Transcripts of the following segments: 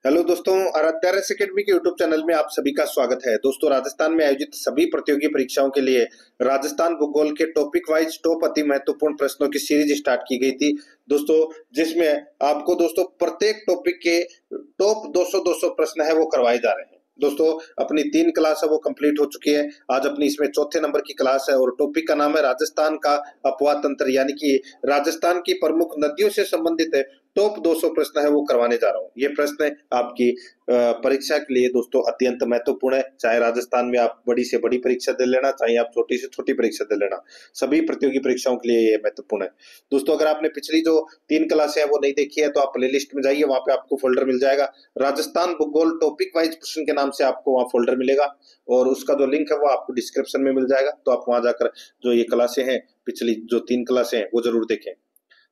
Hello दोस्तों, Aaradhya race academy के YouTube channel में आप सभी का स्वागत है। दोस्तों, राजस्थान में आयोजित सभी प्रतियोगी परीक्षाओं के लिए राजस्थान भूगोल के टॉपिक वाइज टॉप अति महत्वपूर्ण प्रश्नों की सीरीज स्टार्ट की गई थी दोस्तों, जिसमें आपको दोस्तों प्रत्येक टॉपिक के टॉप 200 प्रश्न है वो करवाए जा रहे हैं। दोस्तों, अपनी 3 क्लास है वो कंप्लीट हो चुकी है। आज अपनी इसमें चौथे नंबर की क्लास है और टॉपिक का नाम है राजस्थान का अपवाह तंत्र, यानी कि राजस्थान की प्रमुख नदियों से संबंधित टॉप 200 प्रश्न है वो करवाने जा रहा हूँ। ये प्रश्न आपकी परीक्षा के लिए दोस्तों अत्यंत महत्वपूर्ण है। चाहे राजस्थान में आप बड़ी से बड़ी परीक्षा दे लेना, चाहे आप छोटी से छोटी परीक्षा दे लेना, सभी प्रतियोगी परीक्षाओं के लिए ये महत्वपूर्ण है। दोस्तों, अगर आपने पिछली जो 3 क्लासें हैं वो नहीं देखी है तो आप प्लेलिस्ट में जाइए, वहां पे आपको फोल्डर मिल जाएगा। राजस्थान भूगोल टॉपिक वाइज प्रश्न के नाम से आपको वहां फोल्डर मिलेगा और उसका जो लिंक है वो आपको डिस्क्रिप्शन में मिल जाएगा। तो आप वहां जाकर जो ये क्लासें हैं, पिछली जो 3 क्लासें हैं वो जरूर देखें।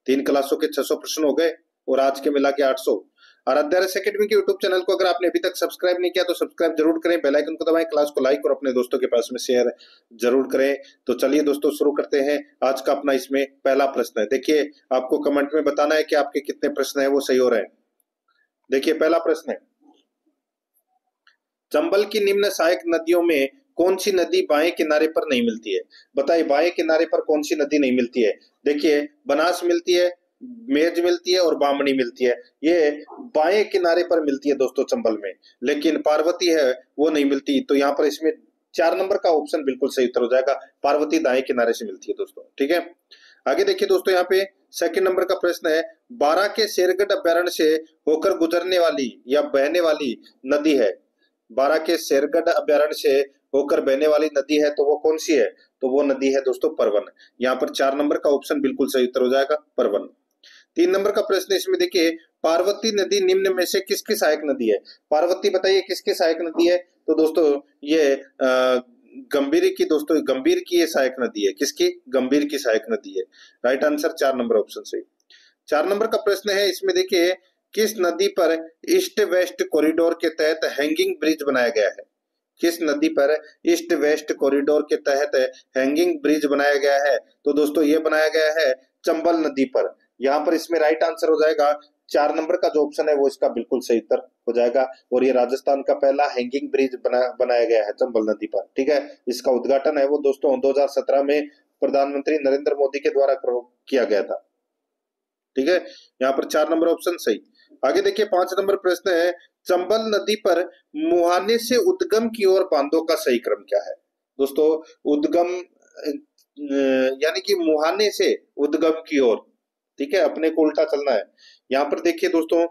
3 क्लासों के 600 प्रश्न हो गए और आज के मिला के 800। आराध्या रेस एकेडमी के यूट्यूब चैनल को अगर आपने अभी तक सब्सक्राइब नहीं किया तो सब्सक्राइब जरूर करें, बेल आइकन को दबाएं, क्लास को लाइक और अपने दोस्तों के पास में शेयर जरूर करें। तो चलिए दोस्तों शुरू करते हैं। आज का अपना इसमें पहला प्रश्न है। देखिए, आपको कमेंट में बताना है कि आपके कितने प्रश्न है वो सही हो रहे हैं। देखिए, पहला प्रश्न है, चंबल की निम्न सहायक नदियों में कौन सी नदी बाएं किनारे पर नहीं मिलती है? बताइए, बाएं किनारे पर कौन सी नदी नहीं मिलती है? देखिए, बनास मिलती है, मेज मिलती है और बामनी मिलती है। ये बाएं किनारे पर मिलती है दोस्तों चंबल में, लेकिन पार्वती है वो नहीं मिलती। तो यहाँ पर इसमें 4 नंबर का ऑप्शन बिल्कुल सही उत्तर हो जाएगा। पार्वती दाएं किनारे से मिलती है दोस्तों। ठीक है, आगे देखिए दोस्तों, यहाँ पे सेकंड नंबर का प्रश्न है, बारां के शेरगढ़ अभ्यारण्य से होकर गुजरने वाली या बहने वाली नदी है। बारां के शेरगढ़ अभ्यारण्य से होकर बहने वाली नदी है तो वो कौन सी है? तो वो नदी है दोस्तों परवन। यहाँ पर 4 नंबर का ऑप्शन बिल्कुल सही उत्तर हो जाएगा, परवन। 3 नंबर का प्रश्न इसमें देखिए, पार्वती नदी निम्न में से किसकी सहायक नदी है? पार्वती बताइए किसकी सहायक नदी है? तो दोस्तों ये गंभीर की, दोस्तों गंभीर की ये सहायक नदी है। किसकी? गंभीर की सहायक नदी है। राइट आंसर 4 नंबर ऑप्शन सही। 4 नंबर का प्रश्न है इसमें देखिए, किस नदी पर ईस्ट वेस्ट कॉरिडोर के तहत हैंगिंग ब्रिज बनाया गया है? किस नदी पर ईस्ट वेस्ट कॉरिडोर के तहत हैंगिंग ब्रिज बनाया गया है? तो दोस्तों ये बनाया गया है चंबल नदी पर। यहाँ पर इसमें राइट आंसर हो जाएगा 4 नंबर का जो ऑप्शन है वो इसका बिल्कुल सही उत्तर हो जाएगा। और ये राजस्थान का पहला हैंगिंग ब्रिज बनाया गया है चंबल नदी पर। ठीक है, इसका उद्घाटन है वो दोस्तों 2017 में प्रधानमंत्री नरेंद्र मोदी के द्वारा किया गया था। ठीक है, यहाँ पर 4 नंबर ऑप्शन सही। आगे देखिए, 5 नंबर प्रश्न है, चंबल नदी पर मुहाने से उद्गम की ओर बांधों का सही क्रम क्या है? दोस्तों, उद्गम यानी कि मुहाने से उद्गम की ओर, ठीक है, अपने को उल्टा चलना है। यहाँ पर देखिए दोस्तों,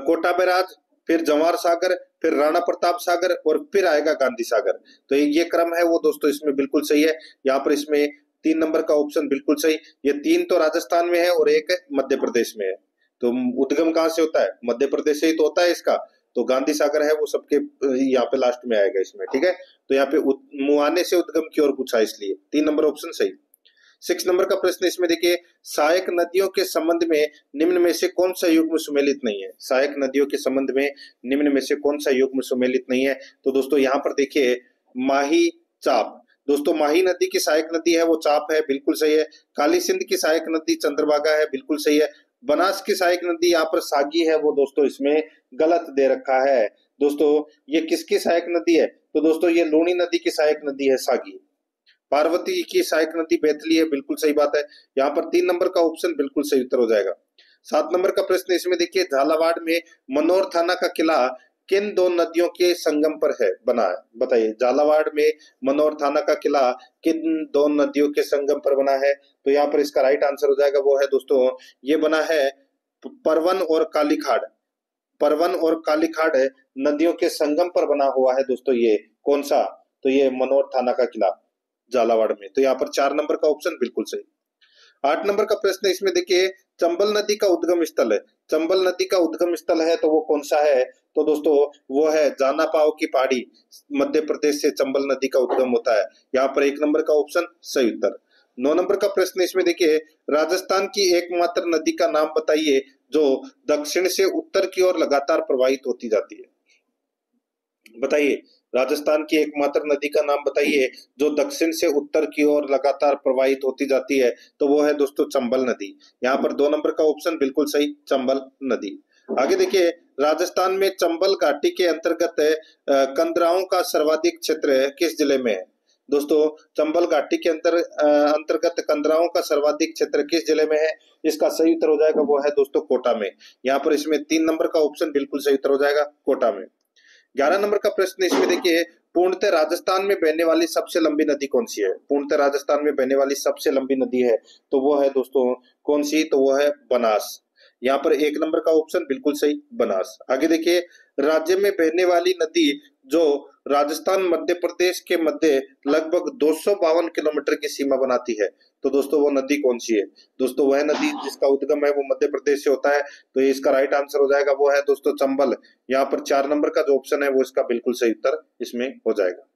कोटा बैराज, फिर जवाहर सागर, फिर राणा प्रताप सागर और फिर आएगा गांधी सागर। तो ये क्रम है वो दोस्तों इसमें बिल्कुल सही है। यहाँ पर इसमें 3 नंबर का ऑप्शन बिल्कुल सही। ये 3 तो राजस्थान में है और 1 मध्य प्रदेश में है। तो उद्गम कहाँ से होता है? मध्य प्रदेश से ही तो होता है इसका। तो गांधी सागर है वो सबके यहाँ पे लास्ट में आएगा इसमें। ठीक है, तो यहाँ पे मुहाने से उद्गम की ओर पूछा, इसलिए 3 नंबर ऑप्शन सही। 6 नंबर का प्रश्न इसमें देखिए, सहायक नदियों के संबंध में निम्न में से कौन सा युग्म सुमेलित नहीं है? सहायक नदियों के संबंध में निम्न में से कौन सा युग्म सुमेलित नहीं है? तो दोस्तों यहाँ पर देखिए, माही चाप। दोस्तों, माही नदी की सहायक नदी है वो चाप है, बिल्कुल सही है। काली सिंध की सहायक नदी चंद्रभागा है, बिल्कुल सही है। बनास की सहायक नदी यहाँ पर सागी है वो दोस्तों इसमें गलत दे रखा है। दोस्तों, ये किसकी सहायक नदी है? तो दोस्तों ये लूनी नदी की सहायक नदी है सागी। पार्वती की सहायक नदी बैतली है, बिल्कुल सही बात है। यहाँ पर 3 नंबर का ऑप्शन बिल्कुल सही उत्तर हो जाएगा। 7 नंबर का प्रश्न इसमें देखिए, झालावाड़ में मनोर थाना का किला किन 2 नदियों के संगम पर है बना है? बताइए, झालावाड़ में मनोर थाना का किला किन 2 नदियों के संगम पर बना है? तो यहाँ पर इसका राइट आंसर हो जाएगा वो है दोस्तों, ये बना है परवन और कालीखाड़। परवन और कालीखाड़ नदियों के संगम पर बना हुआ है दोस्तों। ये कौन सा? तो ये मनोर थाना का किला झालावाड़ में। तो यहाँ पर 4 नंबर का ऑप्शन बिल्कुल सही। 8 नंबर का प्रश्न इसमें देखिए, चंबल नदी का उद्गम स्थल है। चंबल नदी का उद्गम स्थल है तो वो कौन सा है? तो दोस्तों वो है जाना पाव की पहाड़ी। मध्य प्रदेश से चंबल नदी का उद्गम होता है। यहाँ पर 1 नंबर का ऑप्शन सही उत्तर। 9 नंबर का प्रश्न इसमें देखिए, राजस्थान की एकमात्र नदी का नाम बताइए जो दक्षिण से उत्तर की ओर लगातार प्रवाहित होती जाती है। बताइए, राजस्थान की एकमात्र नदी का नाम बताइए जो दक्षिण से उत्तर की ओर लगातार प्रवाहित होती जाती है। तो वो है दोस्तों चंबल नदी। यहाँ पर 2 नंबर का ऑप्शन बिल्कुल सही, चंबल नदी। आगे देखिए, राजस्थान में चंबल घाटी के अंतर्गत कंदराओं का सर्वाधिक क्षेत्र किस जिले में है? दोस्तों, चंबल घाटी के अंतर्गत कंदराओं का सर्वाधिक क्षेत्र किस जिले में है? इसका सही उत्तर हो जाएगा वो है दोस्तों कोटा में। यहाँ पर इसमें 3 नंबर का ऑप्शन बिल्कुल सही उत्तर हो जाएगा, कोटा में। 11 नंबर का प्रश्न इसमें देखिए, पूर्णतः राजस्थान में बहने वाली सबसे लंबी नदी कौन सी है? पूर्णतः राजस्थान में बहने वाली सबसे लंबी नदी है तो वो है दोस्तों कौन सी? तो वो है बनास। यहाँ पर 1 नंबर का ऑप्शन बिल्कुल सही, बनास। आगे देखिए, राज्य में बहने वाली नदी जो राजस्थान मध्य प्रदेश के मध्य लगभग 252 किलोमीटर की सीमा बनाती है, तो दोस्तों वो नदी कौन सी है? दोस्तों वह नदी जिसका उद्गम है वो मध्य प्रदेश से होता है, तो इसका राइट आंसर हो जाएगा वो है दोस्तों चंबल। यहाँ पर 4 नंबर का जो ऑप्शन है वो इसका बिल्कुल सही उत्तर इसमें हो जाएगा।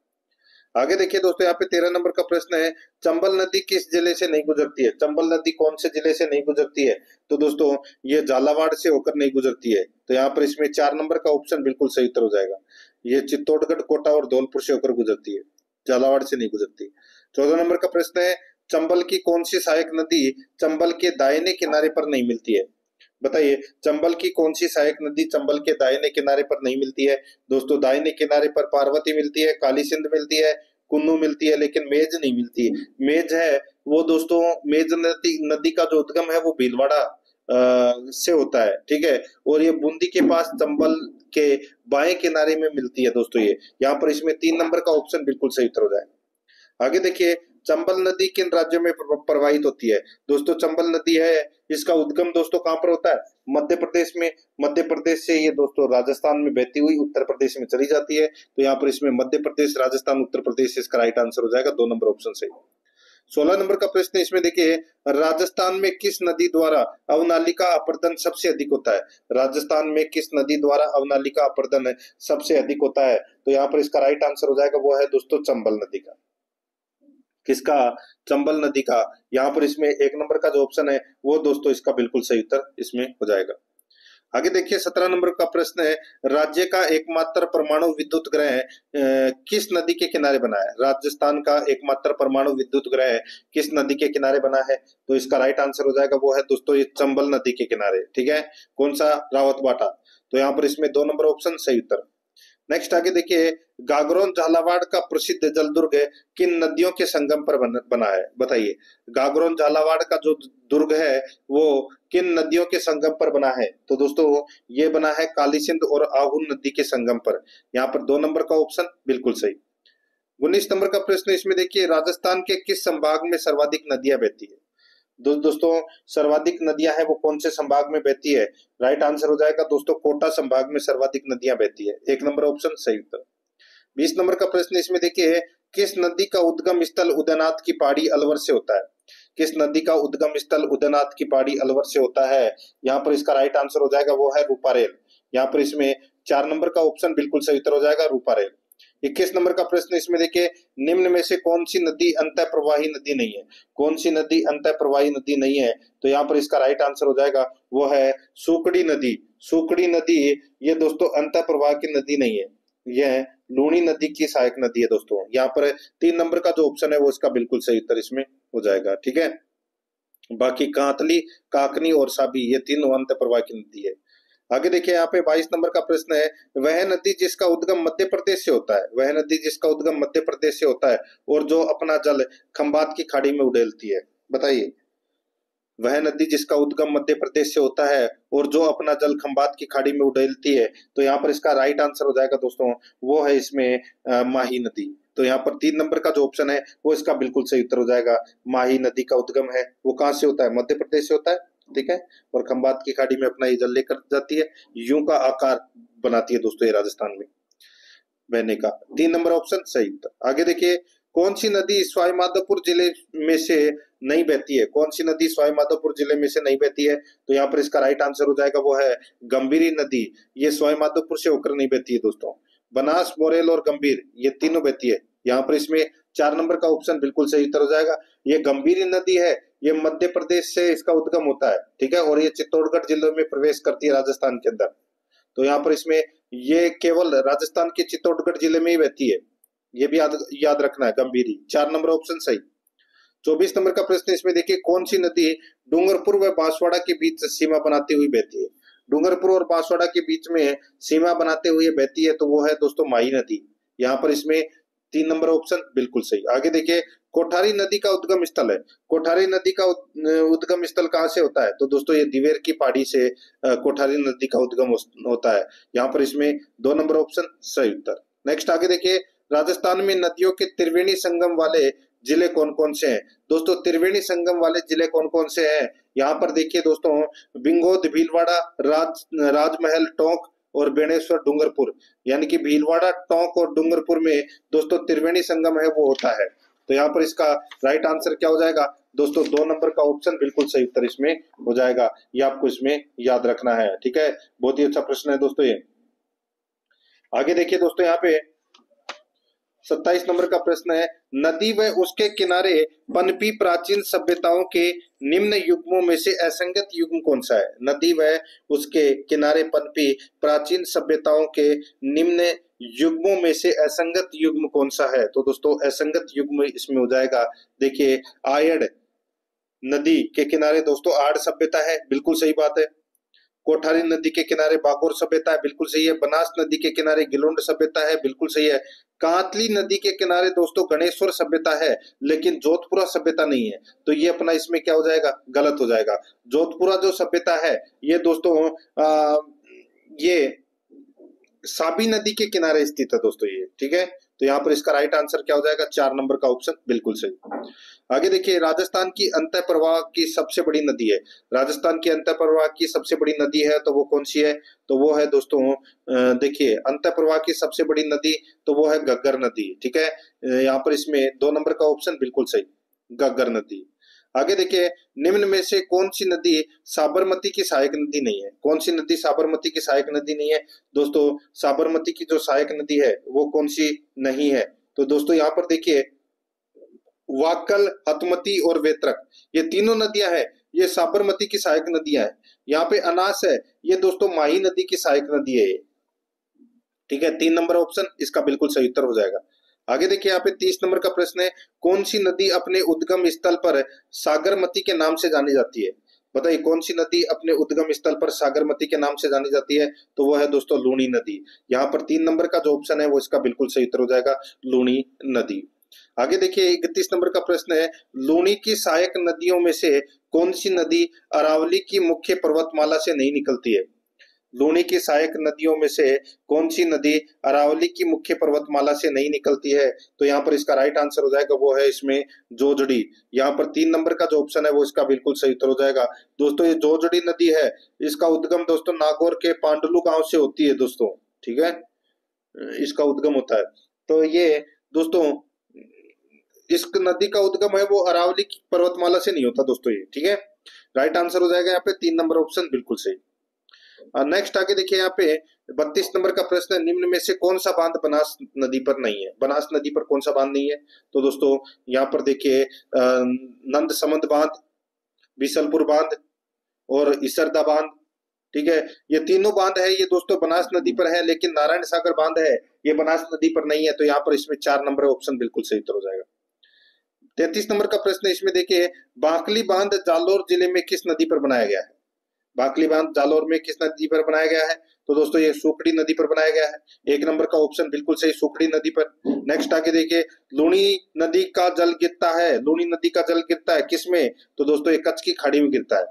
आगे देखिए दोस्तों, यहाँ पे 13 नंबर का प्रश्न है, चंबल नदी किस जिले से नहीं गुजरती है? चंबल नदी कौन से जिले से नहीं गुजरती है? तो दोस्तों ये झालावाड़ से होकर नहीं गुजरती है, तो यहाँ पर इसमें 4 नंबर का ऑप्शन बिल्कुल सही उत्तर हो जाएगा। ये चित्तौड़गढ़, कोटा और धौलपुर से होकर गुजरती है, झालावाड़ से नहीं गुजरती। 14 नंबर का प्रश्न है, चंबल की कौन सी सहायक नदी चंबल के दाहिने किनारे पर नहीं मिलती है? बताइए, चंबल की कौन सी सहायक नदी चंबल के दाहिने किनारे पर नहीं मिलती है? दोस्तों दाहिने किनारे पर पार्वती मिलती है, काली सिंध मिलती है, कुन्नू मिलती है, लेकिन मेज नहीं मिलती। मेज है वो दोस्तों, मेज नदी का जो उद्गम है वो भीलवाड़ा से होता है, ठीक है, और ये बूंदी के पास चंबल के बाएं किनारे में मिलती है दोस्तों। ये यहाँ पर इसमें 3 नंबर का ऑप्शन बिल्कुल सही उत्तर हो जाएगा। आगे देखिए, चंबल नदी किन राज्यों में प्रवाहित होती है? दोस्तों चंबल नदी है, इसका उद्गम दोस्तों कहाँ पर होता है? मध्य प्रदेश में। मध्य प्रदेश से ये दोस्तों राजस्थान में बहती हुई उत्तर प्रदेश में चली जाती है, तो यहाँ पर इसमें मध्य प्रदेश, राजस्थान, उत्तर प्रदेश इसका राइट आंसर हो जाएगा, 2 नंबर ऑप्शन सही। 16 नंबर का प्रश्न इसमें देखिए, राजस्थान में किस नदी द्वारा अवनालिका अपरदन सबसे अधिक होता है? राजस्थान में किस नदी द्वारा अवनालिका अपरदन सबसे अधिक होता है? तो यहाँ पर इसका राइट आंसर हो जाएगा वो है दोस्तों चंबल नदी का। किसका? चंबल नदी का। यहाँ पर इसमें 1 नंबर का जो ऑप्शन है वो दोस्तों इसका बिल्कुल सही उत्तर इसमें हो जाएगा। आगे देखिए, 17 नंबर का प्रश्न है, राज्य का एकमात्र परमाणु विद्युत ग्रह किस नदी के किनारे बना है? राजस्थान का एकमात्र परमाणु विद्युत ग्रह किस नदी के किनारे बना है? तो इसका राइट आंसर हो जाएगा वो है दोस्तों ये चंबल नदी के किनारे, ठीक है। कौन सा? रावतबाटा। तो यहाँ पर इसमें 2 नंबर ऑप्शन सही उत्तर। नेक्स्ट आगे देखिए, गागरोन झालावाड़ का प्रसिद्ध जलदुर्ग किन नदियों के संगम पर बना है? बताइए, गागरोन झालावाड़ का जो दुर्ग है वो किन नदियों के संगम पर बना है? तो दोस्तों ये बना है काली सिंध और आहून नदी के संगम पर। यहाँ पर 2 नंबर का ऑप्शन बिल्कुल सही। 19 नंबर का प्रश्न इसमें देखिए, राजस्थान के किस संभाग में सर्वाधिक नदियां बहती है? दोस्तों सर्वाधिक नदियां हैं वो कौन से संभाग में बहती है? राइट आंसर हो जाएगा दोस्तों कोटा संभाग में सर्वाधिक नदियां बहती है, 1 नंबर ऑप्शन सही उत्तर। 20 नंबर का प्रश्न इसमें देखिए, किस नदी का उद्गम स्थल उदयनाथ की पहाड़ी अलवर से होता है? किस नदी का उद्गम स्थल उदयनाथ की पहाड़ी अलवर से होता है? यहाँ पर इसका राइट आंसर हो जाएगा वो है रूपारेल। यहाँ पर इसमें 4 नंबर का ऑप्शन बिल्कुल सही उत्तर हो जाएगा, रूपारेल। 21 नंबर का प्रश्न इसमें देखिए, निम्न में से कौन सी नदी अंतः प्रवाही नदी नहीं है? कौन सी नदी अंतः प्रवाही नदी नहीं है? तो यहाँ पर इसका राइट आंसर हो जाएगा वो है सुकड़ी नदी। सुकड़ी नदी ये दोस्तों अंतः प्रवाह की नदी नहीं है, यह लूणी नदी की सहायक नदी है दोस्तों। यहाँ पर 3 नंबर का जो ऑप्शन है वो इसका बिल्कुल सही उत्तर इसमें हो जाएगा, ठीक है। बाकी कांतली, काकनी और साबी ये तीनों अंतः प्रवाह की नदी है। आगे देखिए, यहाँ पे 22 नंबर का प्रश्न है, वह नदी जिसका उद्गम मध्य प्रदेश से होता है, वह नदी जिसका उद्गम मध्य प्रदेश से होता है और जो अपना जल खंबात की खाड़ी में उड़ेलती है। बताइए, वह नदी जिसका उद्गम मध्य प्रदेश से होता है और जो अपना जल खंबात की खाड़ी में उड़ेलती है, तो यहाँ पर इसका राइट आंसर हो जाएगा दोस्तों वो है इसमें माही नदी। तो यहाँ पर 3 नंबर का जो ऑप्शन है वो इसका बिल्कुल सही उत्तर हो जाएगा। माही नदी का उद्गम है वो कहाँ से होता है? मध्य प्रदेश से होता है, ठीक है, और खंबात की खाड़ी में अपना ये जल लेकर जाती है, यूं का आकार बनाती है दोस्तों ये राजस्थान में बहने का। 3 नंबर ऑप्शन सही उत्तर। आगे देखिए, कौन सी नदी सवाई माधोपुर जिले में से नहीं बहती है? कौन सी नदी सवाई माधोपुर जिले में से नहीं बहती है? तो यहाँ पर इसका राइट आंसर हो जाएगा वो है गंभीरी नदी। ये सवाई माधोपुर से होकर नहीं बहती है दोस्तों। बनास, मोरेल और गंभीर ये तीनों बहती है। यहाँ पर इसमें 4 नंबर का ऑप्शन बिल्कुल सही उत्तर हो जाएगा। ये गंभीरी नदी है, ये मध्य प्रदेश से इसका उद्गम होता है, ठीक है, और ये चित्तौड़गढ़ जिले में प्रवेश करती है राजस्थान के अंदर। तो यहाँ पर इसमें ये केवल राजस्थान के चित्तौड़गढ़ जिले में ही बहती है, ये भी याद रखना है, गंभीरी। 4 नंबर ऑप्शन सही। 24 नंबर का प्रश्न इसमें देखिए, कौन सी नदी डूंगरपुर व बांसवाड़ा के बीच सीमा बनाती हुई बहती है? डूंगरपुर और बांसवाड़ा के बीच में सीमा बनाते हुए बहती है, तो वो है दोस्तों माही नदी। यहाँ पर इसमें 3 नंबर ऑप्शन बिल्कुल सही। आगे देखिए, कोठारी नदी का उद्गम स्थल है। कोठारी नदी का उद्गम स्थल कहाँ से होता है? तो दोस्तों ये दिवेर की पहाड़ी से कोठारी नदी का उद्गम होता है। यहाँ पर इसमें 2 नंबर ऑप्शन सही उत्तर। नेक्स्ट आगे देखिए, राजस्थान में नदियों के त्रिवेणी संगम वाले जिले कौन कौन से हैं? दोस्तों त्रिवेणी संगम वाले जिले कौन कौन से हैं? यहाँ पर देखिए दोस्तों, बिंगोद, भीलवाड़ा, राजमहल, टोंक और बेणेश्वर, डूंगरपुर। यानी कि भीलवाड़ा, टोंक और डूंगरपुर में दोस्तों त्रिवेणी संगम है वो होता है। तो यहाँ पर इसका राइट आंसर क्या हो जाएगा दोस्तों? 2 नंबर का ऑप्शन बिल्कुल सही उत्तर इसमें हो जाएगा। ये आपको इसमें याद रखना है, ठीक है। बहुत ही अच्छा प्रश्न है दोस्तों ये। आगे देखिए दोस्तों, यहाँ पे 27 नंबर का प्रश्न है, नदी व उसके किनारे पनपी प्राचीन सभ्यताओं के निम्न युग्मों में से असंगत युग्म कौन सा है? नदी व उसके किनारे पनपी प्राचीन सभ्यताओं के निम्न युग्मों में से असंगत युग्म कौन सा है? तो दोस्तों असंगत युग्म इसमें हो जाएगा, देखिए आयड़ नदी के किनारे दोस्तों आड़ सभ्यता है, बिल्कुल सही बात है। कोठारी नदी के किनारे बागोर सभ्यता है, बिल्कुल सही है। बनास नदी के किनारे गिलोंड सभ्यता है, बिल्कुल सही है। कांतली नदी के किनारे दोस्तों गणेश्वर सभ्यता है, लेकिन जोधपुरा सभ्यता नहीं है। तो ये अपना इसमें क्या हो जाएगा? गलत हो जाएगा। जोधपुरा जो सभ्यता है ये दोस्तों ये साबी नदी के किनारे स्थित है दोस्तों ये, ठीक है। तो यहाँ पर इसका राइट आंसर क्या हो जाएगा? 4 नंबर का ऑप्शन बिल्कुल सही। आगे देखिए, राजस्थान की अंतः प्रवाह की सबसे बड़ी नदी है। राजस्थान की अंतः प्रवाह की सबसे बड़ी नदी है तो वो कौन सी है? तो वो है दोस्तों देखिए अंतः प्रवाह की सबसे बड़ी नदी तो वो है घग्गर नदी, ठीक है। यहाँ पर इसमें 2 नंबर का ऑप्शन बिल्कुल सही, घग्गर नदी। आगे देखिए, निम्न में से कौन सी नदी साबरमती की सहायक नदी नहीं है? कौन सी नदी साबरमती की सहायक नदी नहीं है? दोस्तों साबरमती की जो सहायक नदी है वो कौन सी नहीं है? तो दोस्तों यहाँ पर देखिए, वाकल, हतमती और वेत्रक, ये तीनों नदियां हैं, ये साबरमती की सहायक नदियां हैं। यहाँ पे अनास है, ये दोस्तों माही नदी की सहायक नदी है, ठीक है। 3 नंबर ऑप्शन इसका बिल्कुल सही उत्तर हो जाएगा। आगे देखिए, यहाँ पे 30 नंबर का प्रश्न है, कौन सी नदी अपने उद्गम स्थल पर सागरमती के नाम से जानी जाती है? बताइए कौन सी नदी अपने उद्गम स्थल पर सागरमती के नाम से जानी जाती है? तो वो है दोस्तों लूनी नदी। यहाँ पर 3 नंबर का जो ऑप्शन है वो इसका बिल्कुल सही उत्तर हो जाएगा, लूनी नदी। आगे देखिए, 31 नंबर का प्रश्न है, लूनी की सहायक नदियों में से कौन सी नदी अरावली की मुख्य पर्वतमाला से नहीं निकलती है? लूनी की सहायक नदियों में से कौन सी नदी अरावली की मुख्य पर्वतमाला से नहीं निकलती है? तो यहाँ पर इसका राइट आंसर हो जाएगा, वो है इसमें जोजड़ी। यहाँ पर 3 नंबर का जो ऑप्शन है वो इसका बिल्कुल सही उत्तर हो जाएगा। दोस्तों ये जोजड़ी नदी है, इसका उद्गम दोस्तों नागौर के पांडुलू गांव से होती है दोस्तों, ठीक है, इसका उद्गम होता है। तो ये दोस्तों इस नदी का उद्गम है वो अरावली की पर्वतमाला से नहीं होता दोस्तों ये, ठीक है। राइट आंसर हो जाएगा यहाँ पे 3 नंबर ऑप्शन बिल्कुल सही। नेक्स्ट आगे देखिए, यहाँ पे 32 नंबर का प्रश्न है, निम्न में से कौन सा बांध बनास नदी पर नहीं है? बनास नदी पर कौन सा बांध नहीं है? तो दोस्तों यहाँ पर देखिए नंद समंद बांध, बीसलपुर बांध और इसरदा बांध, ठीक है। ये तीनों बांध है ये दोस्तों बनास नदी पर है, लेकिन नारायण सागर बांध है ये बनास नदी पर नहीं है। तो यहाँ पर इसमें 4 नंबर ऑप्शन बिल्कुल सही उत्तर हो जाएगा। 33 नंबर का प्रश्न इसमें देखिए, बांकली बांध जालोर जिले में किस नदी पर बनाया गया है? बांकली बांध जालोर में किस नदी पर बनाया गया है? तो दोस्तों ये सुखड़ी नदी पर बनाया गया है। 1 नंबर का ऑप्शन बिल्कुल सही, सुखड़ी नदी पर। नेक्स्ट आगे देखिए, लूनी नदी का जल गिरता है, लूनी नदी का जल गिरता है किसमें? तो दोस्तों ये कच्छ की खाड़ी में गिरता है।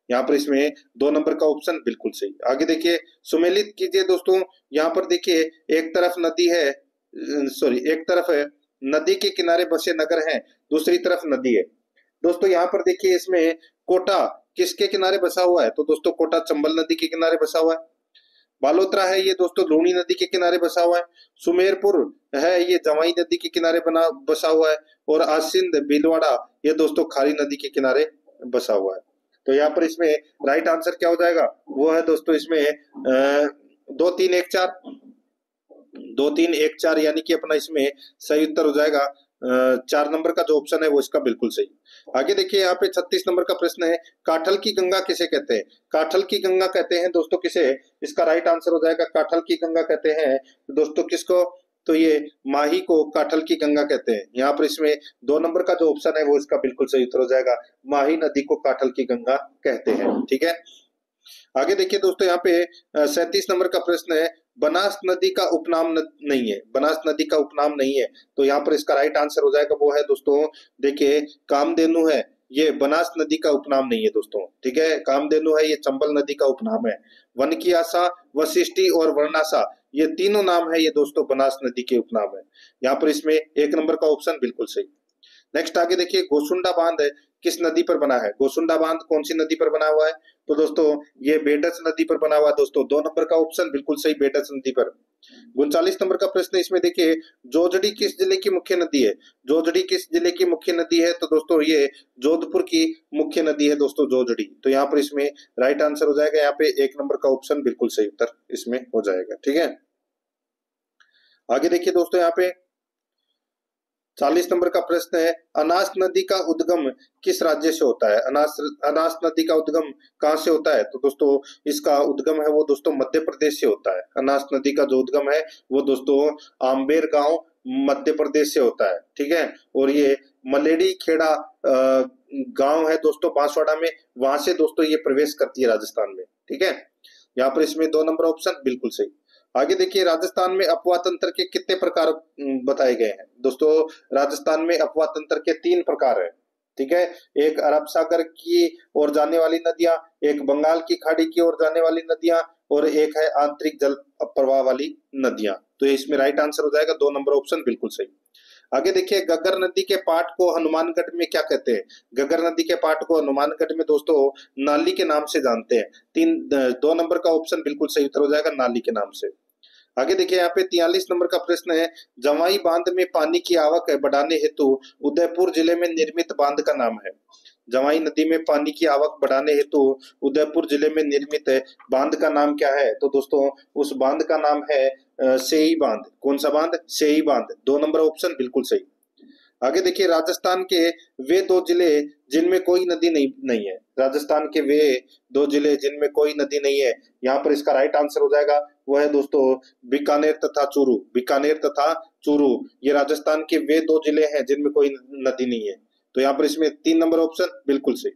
यहाँ पर इसमें 2 नंबर का ऑप्शन बिल्कुल सही। आगे देखिए, सुमेलित कीजिए दोस्तों, यहाँ पर देखिए एक तरफ नदी है, सॉरी एक तरफ है नदी के किनारे बसे नगर हैं, दूसरी तरफ नदी है। दोस्तों यहाँ पर देखिए इसमें कोटा किसके किनारे बसा हुआ है? तो दोस्तों कोटा चंबल नदी के किनारे बसा हुआ है। बालोतरा है ये दोस्तों लूनी नदी के किनारे बसा हुआ है। सुमेरपुर है ये जवाई नदी के किनारे बसा हुआ है। और आसिंद भीलवाड़ा ये दोस्तों खारी नदी के किनारे बसा हुआ है। तो यहाँ पर इसमें राइट आंसर क्या हो जाएगा? वो है दोस्तों इसमें 2 3 1 4, 2 3 1 4, यानी कि अपना इसमें सही उत्तर हो जाएगा 4 नंबर का जो ऑप्शन है वो इसका बिल्कुल सही। आगे देखिए, यहाँ पे 36 नंबर का प्रश्न है, काठल की गंगा किसे कहते हैं? काठल की गंगा कहते हैं दोस्तों किसे? इसका राइट आंसर हो जाएगा, काठल की गंगा कहते हैं दोस्तों किसको? तो ये माही को काठल की गंगा कहते हैं। यहाँ पर इसमें 2 नंबर का जो ऑप्शन है वो इसका बिल्कुल सही उत्तर हो जाएगा, माही नदी को काठल की गंगा कहते हैं, ठीक है। आगे देखिए दोस्तों, यहाँ पे 37 नंबर का प्रश्न है, बनास नदी का उपनाम नहीं है, बनास नदी का उपनाम नहीं है। तो यहाँ पर इसका राइट आंसर हो जाएगा वो है दोस्तों, देखिए कामधेनु है, ये बनास नदी का उपनाम नहीं है दोस्तों। ठीक है, कामधेनु है, ये चंबल नदी का उपनाम है। वन की आशा, वशिष्ठी और वर्णाशा, ये तीनों नाम है ये दोस्तों बनास नदी के उपनाम है। यहाँ पर इसमें एक नंबर का ऑप्शन बिल्कुल सही। नेक्स्ट आगे देखिए, गोसुंडा बांध किस नदी पर बना है? गोसुंडा बांध कौन सी नदी पर बना हुआ है? तो दोस्तों ये बेडस नदी पर बना हुआ है दोस्तों। 2 नंबर का ऑप्शन बिल्कुल सही, बेडस नदी पर। 39 नंबर का प्रश्न, इसमें देखिए जोजड़ी किस जिले की मुख्य नदी है? जोजड़ी किस जिले की मुख्य नदी है? तो दोस्तों ये जोधपुर की मुख्य नदी है दोस्तों, जोजड़ी। तो यहाँ पर इसमें राइट आंसर हो जाएगा यहाँ पे 1 नंबर का ऑप्शन बिल्कुल सही उत्तर इसमें हो जाएगा। ठीक है, आगे देखिए दोस्तों, यहाँ पे 40 नंबर का प्रश्न है, अनास नदी का उद्गम किस राज्य से होता है? अनास नदी का उद्गम कहाँ से होता है? तो दोस्तों इसका उद्गम है वो दोस्तों मध्य प्रदेश से होता है। अनास नदी का जो उद्गम है वो दोस्तों आम्बेर गांव मध्य प्रदेश से होता है। ठीक है, और ये मलेड़ी खेड़ा गांव है दोस्तों बांसवाड़ा में, वहां से दोस्तों ये प्रवेश करती है राजस्थान में। ठीक है, यहाँ पर इसमें 2 नंबर ऑप्शन बिल्कुल सही। आगे देखिए, राजस्थान में अपवाह तंत्र के कितने प्रकार बताए गए हैं? दोस्तों राजस्थान में अपवाह तंत्र के 3 प्रकार है। ठीक है, एक अरब सागर की ओर जाने वाली नदियां, एक बंगाल की खाड़ी की ओर जाने वाली नदियां, और एक है आंतरिक जल प्रवाह वाली नदियां। तो इसमें राइट आंसर हो जाएगा 2 नंबर ऑप्शन बिल्कुल सही। आगे देखिए, गग्गर नदी के पाट को हनुमानगढ़ में क्या कहते हैं? गग्गर नदी के पाट को हनुमानगढ़ में दोस्तों नाली के नाम से जानते हैं। 2 नंबर का ऑप्शन बिल्कुल सही उत्तर हो जाएगा, नाली के नाम से। आगे देखिए, यहाँ पे 43 नंबर का प्रश्न है, जवाई बांध में पानी की आवक बढ़ाने हेतु उदयपुर जिले में निर्मित बांध का नाम है। जवाई नदी में पानी की आवक बढ़ाने हेतु उदयपुर जिले में निर्मित बांध का नाम क्या है? तो दोस्तों उस बांध का नाम है सेई बांध। कौन सा बांध? सेई बांध। 2 नंबर ऑप्शन बिल्कुल सही। आगे देखिए, राजस्थान के वे 2 जिले जिनमें कोई नदी नहीं है। राजस्थान के वे 2 जिले जिनमें कोई नदी नहीं है, यहाँ पर इसका राइट आंसर हो जाएगा वो है दोस्तों बीकानेर तथा चूरू। बीकानेर तथा चूरू ये राजस्थान के वे 2 जिले हैं जिनमें कोई नदी नहीं है। तो यहाँ पर इसमें 3 नंबर ऑप्शन बिल्कुल सही।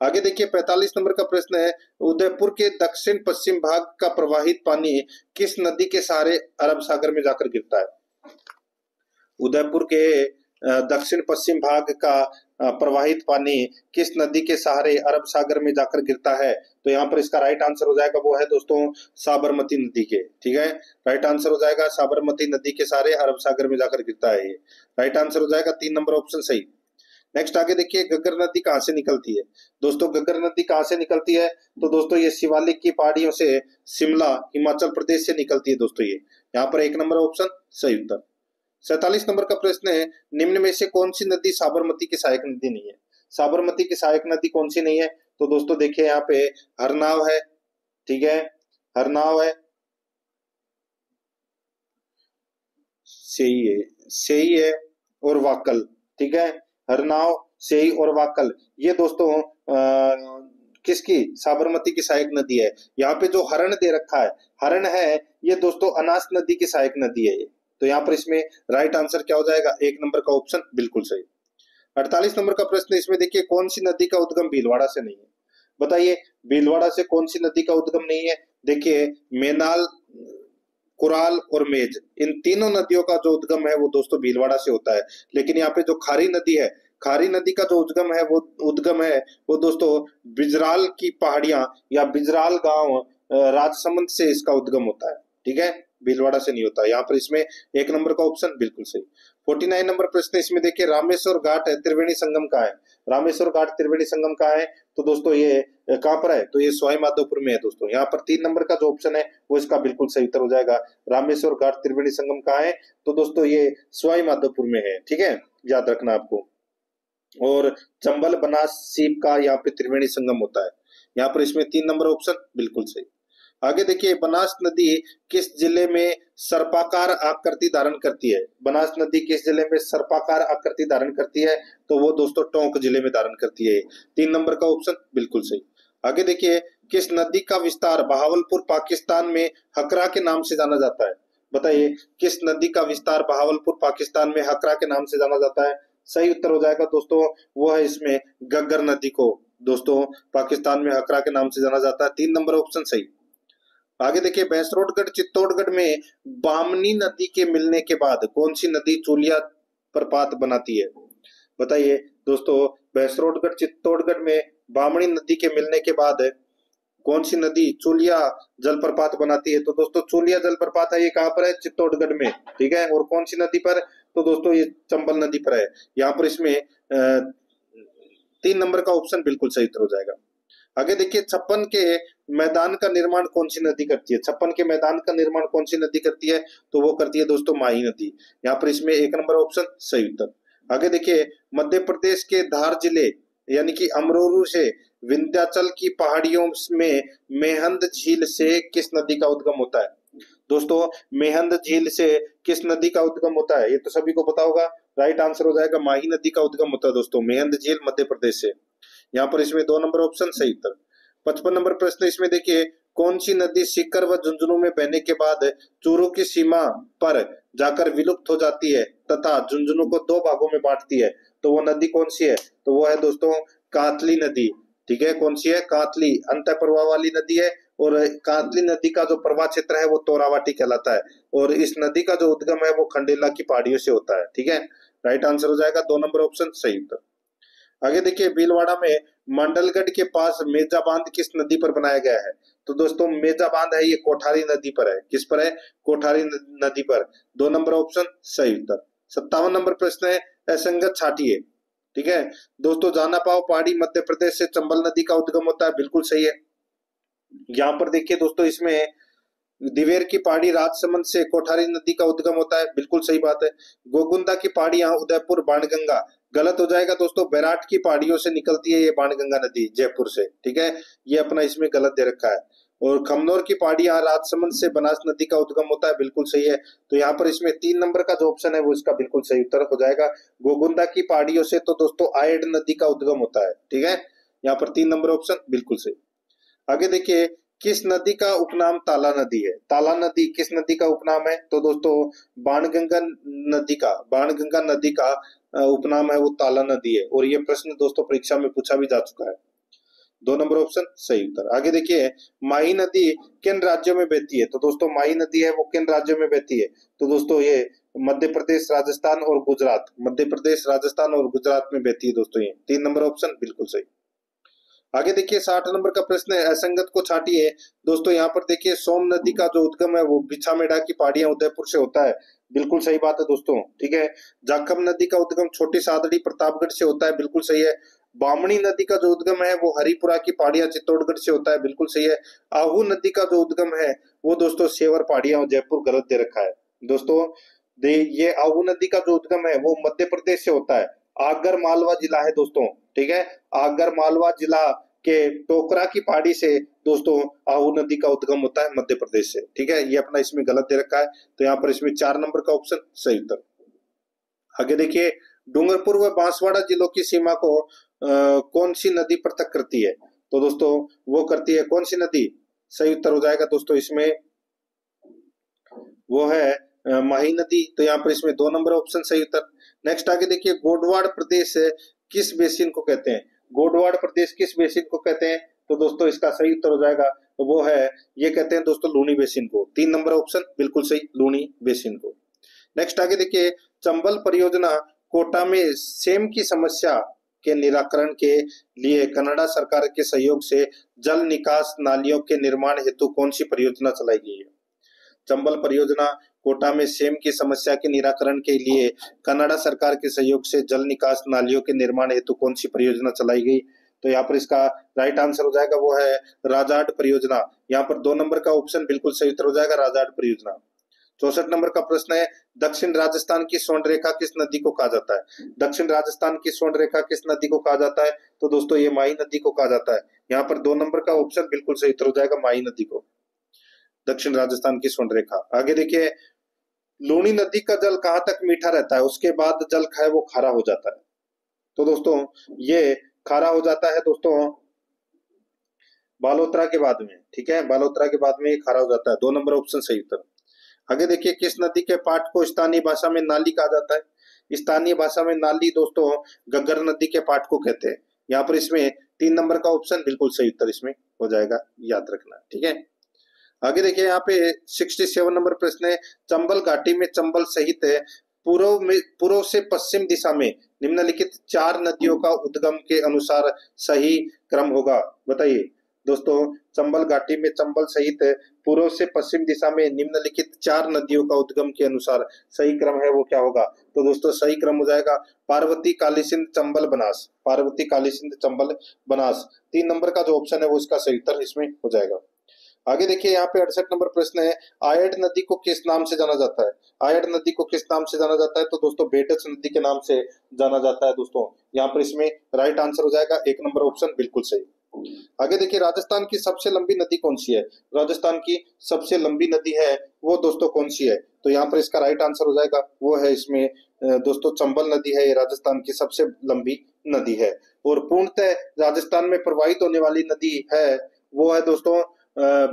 आगे देखिए, 45 नंबर का प्रश्न है, उदयपुर के दक्षिण पश्चिम भाग का प्रवाहित पानी किस नदी के सहारे अरब सागर में जाकर गिरता है? उदयपुर के दक्षिण पश्चिम भाग का प्रवाहित पानी किस नदी के सहारे अरब सागर में जाकर गिरता है? तो यहाँ पर इसका राइट आंसर हो जाएगा वो है दोस्तों साबरमती नदी के। ठीक है, राइट आंसर हो जाएगा साबरमती नदी के सहारे अरब सागर में जाकर गिरता है ये। राइट आंसर हो जाएगा 3 नंबर ऑप्शन सही। नेक्स्ट आगे देखिए, गग्गर नदी कहाँ से निकलती है? दोस्तों गग्गर नदी कहाँ से निकलती है? तो दोस्तों ये शिवालिक की पहाड़ियों से शिमला हिमाचल प्रदेश से निकलती है दोस्तों ये। यहाँ पर 1 नंबर ऑप्शन सही उत्तर। 47 नंबर का प्रश्न है, निम्न में से कौन सी नदी साबरमती की सहायक नदी नहीं है? साबरमती की सहायक नदी कौन सी नहीं है? तो दोस्तों देखिए, यहाँ पे हरनाव है। ठीक है, हरनाव है, सही है और वाकल। ठीक है, हरनाव, सेई और वाकल, ये दोस्तों किसकी? साबरमती की सहायक नदी है। यहाँ पे जो हरण दे रखा है, हरण है, ये दोस्तों अनास नदी की सहायक नदी है ये। तो यहाँ पर इसमें राइट आंसर क्या हो जाएगा? 1 नंबर का ऑप्शन बिल्कुल सही। 48 नंबर का प्रश्न, इसमें देखिए कौन सी नदी का उद्गम भीलवाड़ा से नहीं है? बताइए, भीलवाड़ा से कौन सी नदी का उद्गम नहीं है? देखिए मेनाल, कुराल और मेज, इन तीनों नदियों का जो उद्गम है वो दोस्तों भीलवाड़ा से होता है। लेकिन यहाँ पे जो खारी नदी है, खारी नदी का जो उद्गम है वो दोस्तों बिजराल की पहाड़ियां या बिजराल गांव राजसमंद से इसका उद्गम होता है। ठीक है, भीलवाड़ा से नहीं होता। यहाँ पर इसमें 1 नंबर का ऑप्शन बिल्कुल सही। 49 नंबर प्रश्न, इसमें देखिए रामेश्वर घाट त्रिवेणी संगम कहाँ है? रामेश्वर घाट त्रिवेणी संगम कहाँ है? तो दोस्तों ये कहाँ पर है? तो ये सवाई माधोपुर में है दोस्तों। यहाँ पर 3 नंबर का जो ऑप्शन है वो इसका बिल्कुल सही उत्तर हो जाएगा। रामेश्वर घाट त्रिवेणी संगम कहाँ है? तो दोस्तों ये सवाई माधोपुर में है। ठीक है, याद रखना आपको। और चंबल बनास सीप का यहाँ पे त्रिवेणी संगम होता है। यहाँ पर इसमें 3 नंबर ऑप्शन बिल्कुल सही। आगे देखिए, बनास नदी किस जिले में सर्पाकार आकृति धारण करती है? बनास नदी किस जिले में सर्पाकार आकृति धारण करती है? तो वो दोस्तों टोंक जिले में धारण करती है। 3 नंबर का ऑप्शन बिल्कुल सही। आगे देखिए, किस नदी का विस्तार बहावलपुर पाकिस्तान में हकरा के नाम से जाना जाता है? बताइए, किस नदी का विस्तार बहावलपुर पाकिस्तान में हकरा के नाम से जाना जाता है? सही उत्तर हो जाएगा दोस्तों वो है इसमें गग्गर नदी को दोस्तों पाकिस्तान में हकरा के नाम से जाना जाता है। 3 नंबर ऑप्शन सही। आगे देखिए, भैंसरोडगढ़ चित्तौड़गढ़ में बामनी नदी के मिलने के बाद कौन सी नदी चूलिया प्रपात बनाती है? बताइए दोस्तों, भैंसरोडगढ़ चित्तौड़गढ़ में बामनी नदी के मिलने के बाद कौन सी नदी चूलिया जलप्रपात बनाती है? तो दोस्तों चूलिया जलप्रपात है, ये कहाँ पर है? चित्तौड़गढ़ में, ठीक है। और कौन सी नदी पर? तो दोस्तों ये चंबल नदी पर है। यहाँ पर इसमें 3 नंबर का ऑप्शन बिल्कुल सही उत्तर हो जाएगा। आगे देखिए, छप्पन के मैदान का निर्माण कौन सी नदी करती है? छप्पन के मैदान का निर्माण कौन सी नदी करती है? तो वो करती है दोस्तों माही नदी। यहाँ पर इसमें 1 नंबर ऑप्शन सही उत्तर। आगे देखिए, मध्य प्रदेश के धार जिले यानी कि अमरोरू से विंध्याचल की पहाड़ियों में मेहंद झील से किस नदी का उद्गम होता है? दोस्तों मेहंद झील से किस नदी का उद्गम होता है? ये तो सभी को पता होगा। राइट आंसर हो जाएगा माही नदी का उद्गम होता है दोस्तों, मेहंद झील मध्य प्रदेश से। यहाँ पर इसमें 2 नंबर ऑप्शन सही उत्तर। 55 नंबर प्रश्न इसमें देखिए, कौन सी नदी सीकर व झुंझुनू में बहने के बाद चूरू की सीमा पर जाकर विलुप्त हो जाती है तथा झुंझुनू को 2 भागों में बांटती है? तो वो नदी कौन सी है? तो वो है दोस्तों कातली नदी, ठीक है। कौन सी है? कातली, अंत प्रवाह वाली नदी है। और कातली नदी का जो प्रवाह क्षेत्र है वो तोरावाटी कहलाता है। और इस नदी का जो उद्गम है वो खंडेला की पहाड़ियों से होता है, ठीक है। राइट आंसर हो जाएगा 2 नंबर ऑप्शन सही उत्तर। आगे देखिए, भीलवाड़ा में मंडलगढ़ के पास मेजा बांध किस नदी पर बनाया गया है? तो दोस्तों मेजा बांध है ये कोठारी नदी पर है। किस पर है? कोठारी नदी पर। 2 नंबर ऑप्शन सही उत्तर। 57 नंबर प्रश्न है, असंगत छाटिए, ठीक है दोस्तों। जाना पाओ पहाड़ी मध्य प्रदेश से चंबल नदी का उद्गम होता है, बिल्कुल सही है। यहाँ पर देखिए दोस्तों, इसमें दिवेर की पहाड़ी राजसमंद से कोठारी नदी का उद्गम होता है, बिल्कुल सही बात है। गोगुंदा की पहाड़ी यहाँ उदयपुर बाणगंगा, गलत हो जाएगा दोस्तों। बैराट की पहाड़ियों से निकलती है ये बाणगंगा नदी जयपुर से, ठीक है। ये अपना इसमें गलत दे रखा है। और खमनोर की पहाड़ी यहाँ राजसमंद से बनास नदी का उद्गम होता है, बिल्कुल सही है। तो यहाँ पर इसमें 3 नंबर का जो ऑप्शन है वो इसका बिल्कुल सही उत्तर हो जाएगा। गोगुंदा की पहाड़ियों से तो दोस्तों आयड नदी का उद्गम होता है, ठीक है। यहाँ पर 3 नंबर ऑप्शन बिल्कुल सही। आगे देखिए, किस नदी का उपनाम ताला नदी है? ताला नदी किस नदी का उपनाम है? तो दोस्तों बाणगंगा नदी का उपनाम है वो ताला नदी है। और ये प्रश्न दोस्तों परीक्षा में पूछा भी जा चुका है। 2 नंबर ऑप्शन सही उत्तर। आगे देखिए, माही नदी किन राज्यों में बहती है? तो दोस्तों माही नदी है वो किन राज्यों में बहती है? तो दोस्तों ये मध्य प्रदेश, राजस्थान और गुजरात, मध्य प्रदेश, राजस्थान और गुजरात में बहती है दोस्तों। ये 3 नंबर ऑप्शन बिल्कुल सही। आगे देखिए, 60 नंबर का प्रश्न है, असंगत को छाटिए। दोस्तों यहाँ पर देखिए, सोम नदी का जो उद्गम है वो बिछामेड़ा की पहाड़ियां उदयपुर से होता है, बिल्कुल सही बात है दोस्तों, ठीक है। जाखम नदी का उद्गम छोटी सादड़ी प्रतापगढ़ से होता है, बिल्कुल सही है। बामणी नदी का जो उद्गम है वो हरिपुरा की पहाड़ियां चित्तौड़गढ़ से होता है, बिल्कुल सही है। आहू नदी का जो उद्गम है वो दोस्तों सेवर पहाड़ियां जयपुर, गलत दे रखा है दोस्तों। ये आहू नदी का जो उद्गम है वो मध्य प्रदेश से होता है, आगर मालवा जिला है दोस्तों, ठीक है। आगर मालवा जिला के टोकरा की पहाड़ी से दोस्तों आहू नदी का उद्गम होता है मध्य प्रदेश से, ठीक है। ये अपना इसमें गलत दे रखा है, तो यहाँ पर इसमें 4 नंबर का ऑप्शन सही उत्तर। आगे देखिए, डूंगरपुर व बांसवाड़ा जिलों की सीमा को कौन सी नदी पृथक करती है? तो दोस्तों वो करती है कौन सी नदी? सही उत्तर हो जाएगा दोस्तों इसमें वो है माही नदी। तो यहाँ पर इसमें 2 नंबर ऑप्शन सही उत्तर। नेक्स्ट आगे देखिए, गोडवाड़ प्रदेश किस बेसिन को कहते हैं? गोडवाड़ प्रदेश किस बेसिन को कहते हैं? तो दोस्तों इसका सही उत्तर हो जाएगा तो वो है, ये कहते हैं दोस्तों लूनी बेसिन को। 3 नंबर ऑप्शन बिल्कुल सही, लूनी बेसिन को। नेक्स्ट आगे देखिए, चंबल परियोजना कोटा में सेम की समस्या के निराकरण के लिए कनाडा सरकार के सहयोग से जल निकास नालियों के निर्माण हेतु कौन सी परियोजना चलाई गई है? चंबल परियोजना कोटा में सेम की समस्या के निराकरण के लिए कनाडा सरकार के सहयोग से जल निकास नालियों के निर्माण हेतु कौन सी परियोजना चलाई गई? तो यहाँ पर इसका राइट आंसर हो जाएगा वो है राजाड परियोजना। यहाँ पर 2 नंबर का ऑप्शन बिल्कुल सही उत्तर हो जाएगा, राजाड परियोजना। 64 नंबर का प्रश्न है, दक्षिण राजस्थान की स्वर्ण रेखा किस नदी को कहा जाता है? दक्षिण राजस्थान की स्वर्ण रेखा किस नदी को कहा जाता है? तो दोस्तों ये माही नदी को कहा जाता है। यहाँ पर 2 नंबर का ऑप्शन बिल्कुल सही उत्तर हो जाएगा, माही नदी को, दक्षिण राजस्थान की स्वर्ण रेखा। आगे देखिए, लूनी नदी का जल कहां तक मीठा रहता है उसके बाद जल है वो खारा हो जाता है? तो दोस्तों ये खारा हो जाता है दोस्तों बालोतरा के बाद में, ठीक है। बालोतरा के बाद में ये खारा हो जाता है। 2 नंबर ऑप्शन सही उत्तर। आगे देखिए, किस नदी के पाट को स्थानीय भाषा में नाली कहा जाता है? स्थानीय भाषा में नाली दोस्तों घग्गर नदी के पाट को कहते हैं। यहाँ पर इसमें 3 नंबर का ऑप्शन बिल्कुल सही उत्तर इसमें हो जाएगा, याद रखना, ठीक है। आगे देखिए यहाँ पे 67 नंबर प्रश्न है, चंबल घाटी में चंबल सहित पूर्व से पश्चिम दिशा में निम्नलिखित 4 नदियों का उद्गम के अनुसार सही क्रम होगा, बताइए दोस्तों। चंबल घाटी में चंबल सहित पूर्व से पश्चिम दिशा में निम्नलिखित 4 नदियों का उद्गम के अनुसार सही क्रम है वो क्या होगा? तो दोस्तों सही क्रम हो जाएगा पार्वती, काली सिंध, चंबल, बनास। पार्वती, काली सिंध, चंबल, बनास। 3 नंबर का जो ऑप्शन है वो इसका सही उत्तर इसमें हो जाएगा। आगे देखिए यहाँ पे 68 नंबर प्रश्न है, आयड नदी को किस नाम से जाना जाता है? आयड नदी को किस नाम से जाना जाता है? तो दोस्तों बेडस नदी के नाम से जाना जाता है दोस्तों। यहाँ पर इसमें राइट आंसर हो जाएगा 1 नंबर ऑप्शन बिल्कुल सही। आगे देखिए राजस्थान की सबसे लंबी नदी कौन सी है? राजस्थान की सबसे लंबी नदी है वो दोस्तों कौन सी है? तो यहाँ पर इसका राइट आंसर हो जाएगा वो है इसमें दोस्तों चंबल नदी है, ये राजस्थान की सबसे लंबी नदी है। और पूर्णतः राजस्थान में प्रवाहित होने वाली नदी है वो है दोस्तों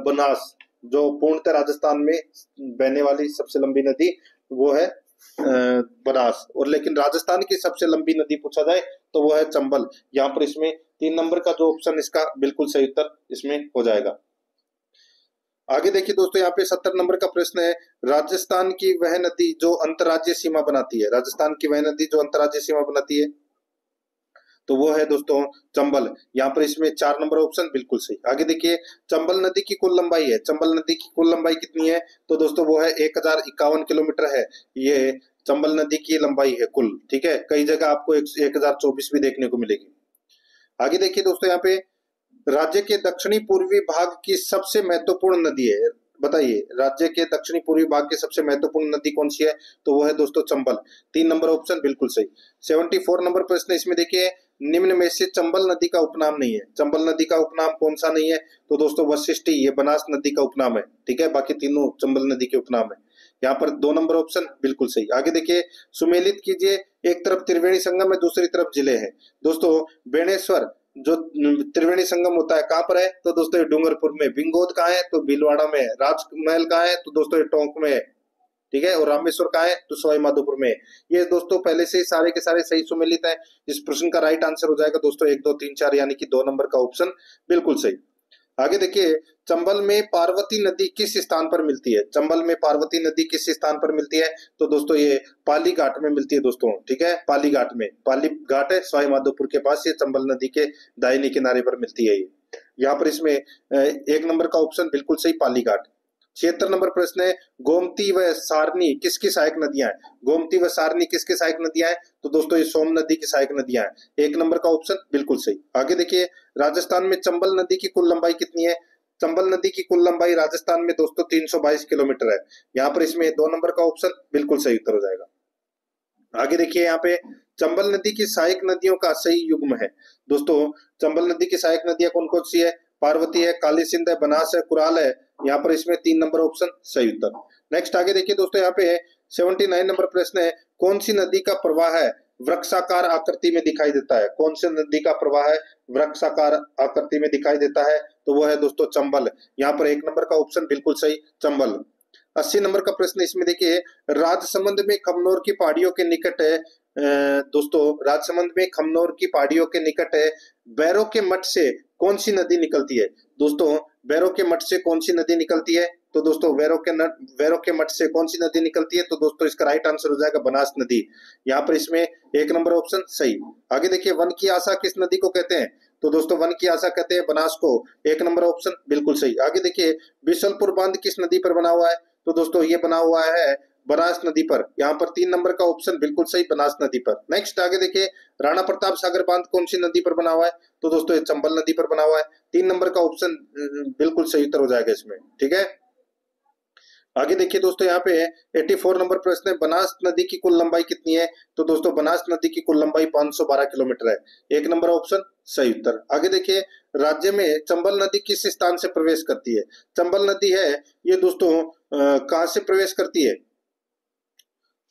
बनास। जो पूर्णतः राजस्थान में बहने वाली सबसे लंबी नदी वो है बनास। और लेकिन राजस्थान की सबसे लंबी नदी पूछा जाए तो वो है चंबल। यहाँ पर इसमें 3 नंबर का जो ऑप्शन इसका बिल्कुल सही उत्तर इसमें हो जाएगा। आगे देखिए दोस्तों यहाँ पे 70 नंबर का प्रश्न है, राजस्थान की वह नदी जो अंतर्राज्यीय सीमा बनाती है। राजस्थान की वह नदी जो अंतर्राज्यीय सीमा बनाती है तो वो है दोस्तों चंबल। यहाँ पर इसमें 4 नंबर ऑप्शन बिल्कुल सही। आगे देखिए चंबल नदी की कुल लंबाई है, चंबल नदी की कुल लंबाई कितनी है? तो दोस्तों वो है 1051 किलोमीटर है, ये चंबल नदी की लंबाई है कुल, ठीक है। कई जगह आपको 1024 भी देखने को मिलेगी। आगे देखिए दोस्तों यहाँ पे राज्य के दक्षिणी पूर्वी भाग की सबसे महत्वपूर्ण नदी है, बताइए राज्य के दक्षिणी पूर्वी भाग की सबसे महत्वपूर्ण नदी कौन सी है? तो वो है दोस्तों चंबल। 3 नंबर ऑप्शन बिल्कुल सही। 74 नंबर प्रश्न इसमें देखिए, निम्न में से चंबल नदी का उपनाम नहीं है। चंबल नदी का उपनाम कौन सा नहीं है? तो दोस्तों वशिष्ठी, ये बनास नदी का उपनाम है, ठीक है। बाकी तीनों चंबल नदी के उपनाम है। यहाँ पर 2 नंबर ऑप्शन बिल्कुल सही। आगे देखिए सुमेलित कीजिए, एक तरफ त्रिवेणी संगम है, दूसरी तरफ जिले हैं। दोस्तों बेणेश्वर जो त्रिवेणी संगम होता है कहाँ पर है? तो दोस्तों डूंगरपुर में। बिंगोद कहाँ है? तो भीलवाड़ा में है। राजमहल कहाँ है? तो दोस्तों टोंक में है, ठीक है। और रामेश्वर कहाँ है? तो सवाई माधोपुर में। ये दोस्तों पहले से सारे के सारे सही सुमेलित है। इस प्रश्न का राइट आंसर हो जाएगा दोस्तों 1 2 3 4 यानी कि 2 नंबर का ऑप्शन बिल्कुल सही। आगे देखिए चंबल में पार्वती नदी किस स्थान पर मिलती है? चंबल में पार्वती नदी किस स्थान पर मिलती है? तो दोस्तों ये पाली घाट में मिलती है दोस्तों, ठीक है। पाली घाट में, पाली घाट है सवाई माधोपुर के पास, ये चंबल नदी के दाहिने किनारे पर मिलती है। ये यहाँ पर इसमें 1 नंबर का ऑप्शन बिल्कुल सही, पाली घाट। 76 नंबर प्रश्न है, गोमती व सारनी किसकी सहायक नदियां हैं? गोमती व सारनी किसकी सहायक नदियां हैं? तो दोस्तों ये सोम नदी की सहायक नदियां हैं। 1 नंबर का ऑप्शन बिल्कुल सही। आगे देखिए राजस्थान में चंबल नदी की कुल लंबाई कितनी है? चंबल नदी की कुल लंबाई राजस्थान में दोस्तों 322 किलोमीटर है। यहाँ पर इसमें 2 नंबर का ऑप्शन बिल्कुल सही उत्तर हो जाएगा। आगे देखिए यहाँ पे चंबल नदी की सहायक नदियों का सही युग्म है। दोस्तों चंबल नदी की सहायक नदियां कौन कौन सी है? पार्वती है, काली सिंध है, बनास है, कुराल है। यहाँ पर इसमें 3 नंबर ऑप्शन सही उत्तर। नेक्स्ट आगे देखिए दोस्तों यहाँ पे 79 नंबर प्रश्न है, कौन सी नदी का प्रवाह है वृक्षाकार आकृति में दिखाई देता है? कौन सी नदी का प्रवाह है वृक्षाकार आकृति में दिखाई देता है? तो वो है दोस्तों चंबल। यहाँ पर 1 नंबर का ऑप्शन बिल्कुल सही, चंबल। 80 नंबर का प्रश्न इसमें देखिए, राजसमंद में खमनोर की पहाड़ियों के निकट है दोस्तों राजसमंद में खमनोर की पहाड़ियों के निकट है बैरों के मठ से कौन सी नदी निकलती है? दोस्तों बैरों के मठ से कौन सी नदी निकलती है? तो दोस्तों वैरों के मठ से कौन सी नदी निकलती है? तो दोस्तों इसका राइट आंसर हो जाएगा बनास नदी। यहाँ पर इसमें 1 नंबर ऑप्शन सही। आगे देखिए वन की आशा किस नदी को कहते हैं? तो दोस्तों वन की आशा कहते हैं बनास को। 1 नंबर ऑप्शन बिल्कुल सही। आगे देखिए बिशलपुर बांध किस नदी पर बना हुआ है? तो दोस्तों ये बना हुआ है बनास नदी पर। यहाँ पर 3 नंबर का ऑप्शन बिल्कुल सही, बनास नदी पर। नेक्स्ट आगे देखिए राणा प्रताप सागर बांध कौन सी नदी पर बना हुआ है? तो दोस्तों ये चंबल नदी पर बना हुआ है। 3 नंबर का ऑप्शन बिल्कुल सही उत्तर हो जाएगा इसमें, ठीक है। आगे देखिए दोस्तों यहाँ पे 84 नंबर प्रश्न है, बनास नदी की कुल लंबाई कितनी है? तो दोस्तों बनास नदी की कुल लंबाई 512 किलोमीटर है। 1 नंबर ऑप्शन सही उत्तर। आगे देखिए राज्य में चंबल नदी किस स्थान से प्रवेश करती है? चंबल नदी है ये दोस्तों कहां से प्रवेश करती है?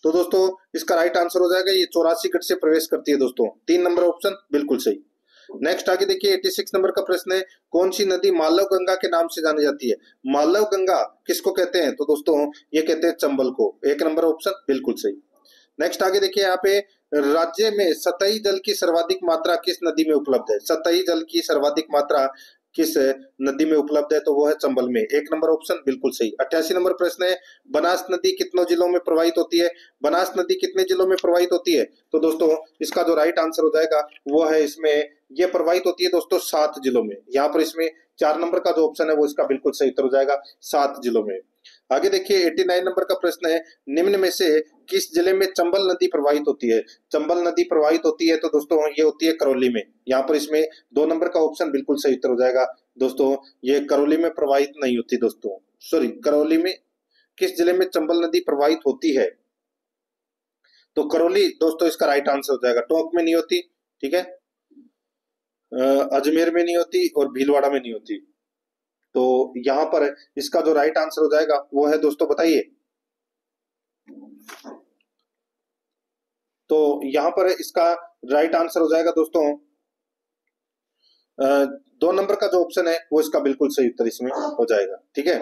तो दोस्तों इसका राइट आंसर हो जाएगा ये 84 गढ़ से प्रवेश करती है दोस्तों। 3 नंबर ऑप्शन बिल्कुल सही। नेक्स्ट आगे देखिए 86 नंबर का प्रश्न है, कौन सी नदी मालव गंगा के नाम से जानी जाती है? मालव गंगा किसको कहते हैं? तो दोस्तों ये कहते हैं चंबल को। 1 नंबर ऑप्शन बिल्कुल सही। नेक्स्ट आगे देखिए यहाँ पे राज्य में सतही जल की सर्वाधिक मात्रा किस नदी में उपलब्ध है? सतही जल की सर्वाधिक मात्रा किस नदी में उपलब्ध है? तो वो है चंबल में। 1 नंबर ऑप्शन बिल्कुल सही। 88 नंबर प्रश्न है, बनास नदी कितनों जिलों में प्रवाहित होती है? बनास नदी कितने जिलों में प्रवाहित होती है? तो दोस्तों इसका जो राइट आंसर हो जाएगा वो है इसमें, ये प्रवाहित होती है दोस्तों 7 जिलों में। यहाँ पर इसमें 4 नंबर का जो ऑप्शन है वो इसका बिल्कुल सही उत्तर हो जाएगा, 7 जिलों में। आगे देखिए 89 नंबर का प्रश्न है, निम्न में से किस जिले में चंबल नदी प्रवाहित होती है? चंबल नदी प्रवाहित होती है तो दोस्तों ये होती है करौली में। यहाँ पर इसमें 2 नंबर का ऑप्शन बिल्कुल सही उत्तर हो जाएगा दोस्तों, ये करौली में प्रवाहित नहीं होती दोस्तों, सॉरी, करौली में किस जिले में चंबल नदी प्रवाहित होती है? तो करौली दोस्तों इसका राइट आंसर हो जाएगा। टोंक में नहीं होती, ठीक है, अजमेर में नहीं होती और भीलवाड़ा में नहीं होती। तो यहां पर इसका जो राइट आंसर हो जाएगा वो है दोस्तों, बताइए। तो यहां पर इसका राइट आंसर हो जाएगा दोस्तों 2 नंबर का जो ऑप्शन है वो इसका बिल्कुल सही उत्तर इसमें हो जाएगा, ठीक है।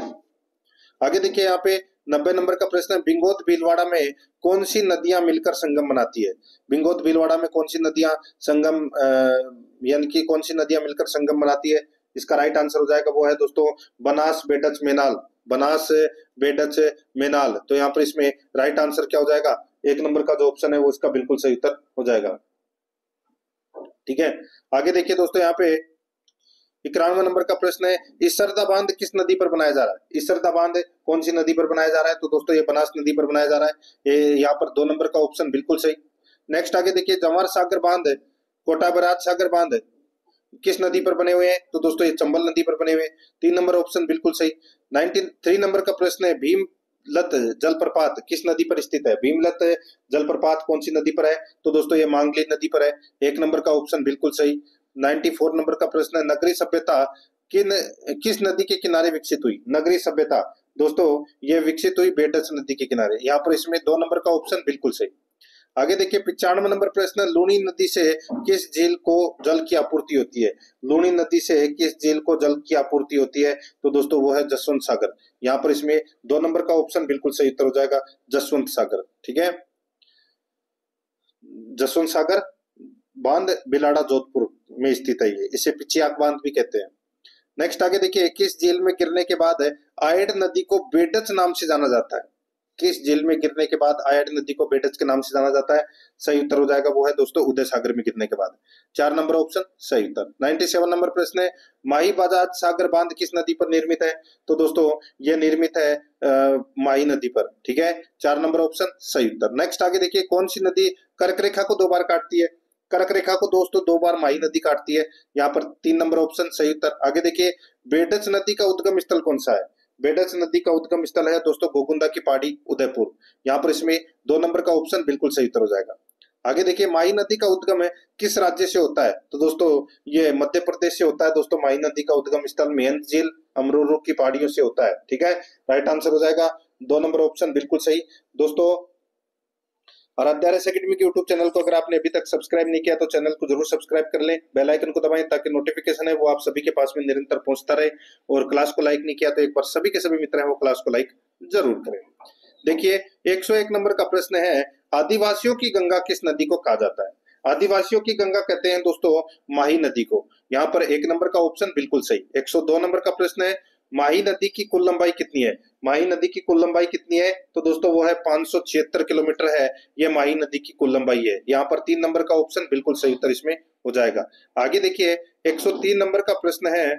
आगे देखिए यहाँ पे 90 नंबर का प्रश्न है, बिंगोत भीलवाड़ा में कौन सी नदियां मिलकर संगम बनाती है? बिंगोत भीलवाड़ा में कौन सी नदियां संगम यानी कि कौन सी नदियां मिलकर संगम बनाती है? इसका राइट आंसर हो जाएगा वो है दोस्तों बनास बेडच मेनाल। बनास बेडच मेनाल। तो यहाँ पर इसमें राइट आंसर क्या हो जाएगा? 1 नंबर का जो ऑप्शन है वो इसका बिल्कुल सही उत्तर हो जाएगा, ठीक है। आगे देखिए दोस्तों यहाँ पे 91 नंबर का प्रश्न है, इसरदा बांध किस नदी पर बनाया जा रहा है? इसरदा बांध कौन सी नदी पर बनाया जा रहा है? तो दोस्तों ये बनास नदी पर बनाया जा रहा है। ये यहाँ पर 2 नंबर का ऑप्शन बिल्कुल सही। नेक्स्ट आगे देखिए जवाहर सागर बांध, कोटा बराज सागर बांध किस नदी पर बने हुए हैं? तो दोस्तों ये चंबल नदी पर बने हुए हैं। 3 नंबर ऑप्शन बिल्कुल सही। 93 नंबर का प्रश्न है, भीमलत जलप्रपात किस नदी पर स्थित है? भीमलत जलप्रपात कौन सी नदी पर है? तो दोस्तों ये मांगली नदी पर है। 1 नंबर का ऑप्शन बिल्कुल सही। 94 नंबर का प्रश्न है, नगरीय सभ्यता किस नदी के किनारे विकसित हुई? नगरीय सभ्यता दोस्तों ये विकसित हुई बेडच नदी के किनारे। यहाँ पर इसमें 2 नंबर का ऑप्शन बिल्कुल सही। आगे देखिए 95 नंबर प्रश्न, लूनी नदी से किस झील को जल की आपूर्ति होती है? लूनी नदी से किस झील को जल की आपूर्ति होती है? तो दोस्तों वो है जसवंत सागर। यहाँ पर इसमें 2 नंबर का ऑप्शन बिल्कुल सही उत्तर हो जाएगा, जसवंत सागर, ठीक है। जसवंत सागर बांध बिलाड़ा जोधपुर में स्थित है, ये इसे पिचियाक बांध भी कहते हैं। नेक्स्ट आगे देखिए, किस झील में गिरने के बाद आयड नदी को बेडच नाम से जाना जाता है? किस झील में गिरने के बाद आयड नदी को बेडच के नाम से जाना जाता है? सही उत्तर हो जाएगा वो है दोस्तों उदय सागर में गिरने के बाद। 4 नंबर ऑप्शन सही उत्तर। 97 नंबर प्रश्न है, माही बजाज सागर बांध किस नदी पर निर्मित है? तो दोस्तों ये निर्मित है माही नदी पर, ठीक है। 4 नंबर ऑप्शन सही उत्तर। नेक्स्ट आगे देखिए, कौन सी नदी कर्क रेखा को 2 बार काटती है? कर्क रेखा को दोस्तों 2 बार माही नदी काटती है। यहाँ पर 3 नंबर ऑप्शन सही उत्तर। आगे देखिए, बेडच नदी का उद्गम स्थल कौन सा है? बेडच नदी का उद्गम स्थल है दोस्तों गोगुंदा की पहाड़ी, उदयपुर। यहाँ पर इसमें 2 नंबर का ऑप्शन बिल्कुल सही उत्तर हो जाएगा। आगे देखिए, माही नदी का उद्गम है किस राज्य से होता है? तो दोस्तों ये मध्य प्रदेश से होता है दोस्तों। माही नदी का उद्गम स्थल मेहंत झील अमरूर की पहाड़ियों से होता है, ठीक है। राइट आंसर हो जाएगा 2 नंबर ऑप्शन बिल्कुल सही। दोस्तों आराध्या रेस एकेडमी के यूट्यूब चैनल को अगर आपने अभी तक सब्सक्राइब नहीं किया तो चैनल को जरूर सब्सक्राइब कर लें, बेल आइकन को दबाएं ताकि नोटिफिकेशन है वो आप सभी के पास में निरंतर पहुंचता रहे। और क्लास को लाइक नहीं किया तो एक बार सभी के सभी मित्र हैं वो क्लास को लाइक जरूर करें। देखिए 101 नंबर का प्रश्न है, आदिवासियों की गंगा किस नदी को कहा जाता है? आदिवासियों की गंगा कहते हैं दोस्तों माही नदी को। यहाँ पर 1 नंबर का ऑप्शन बिल्कुल सही। 102 नंबर का प्रश्न है, माही नदी की कुल लंबाई कितनी है? माही नदी की कुल लंबाई कितनी है? तो दोस्तों वो है 576 किलोमीटर है, ये माही नदी की कुल लंबाई है। यहाँ पर 3 नंबर का ऑप्शन बिल्कुल सही उत्तर इसमें हो जाएगा। आगे देखिए 103 नंबर का प्रश्न है,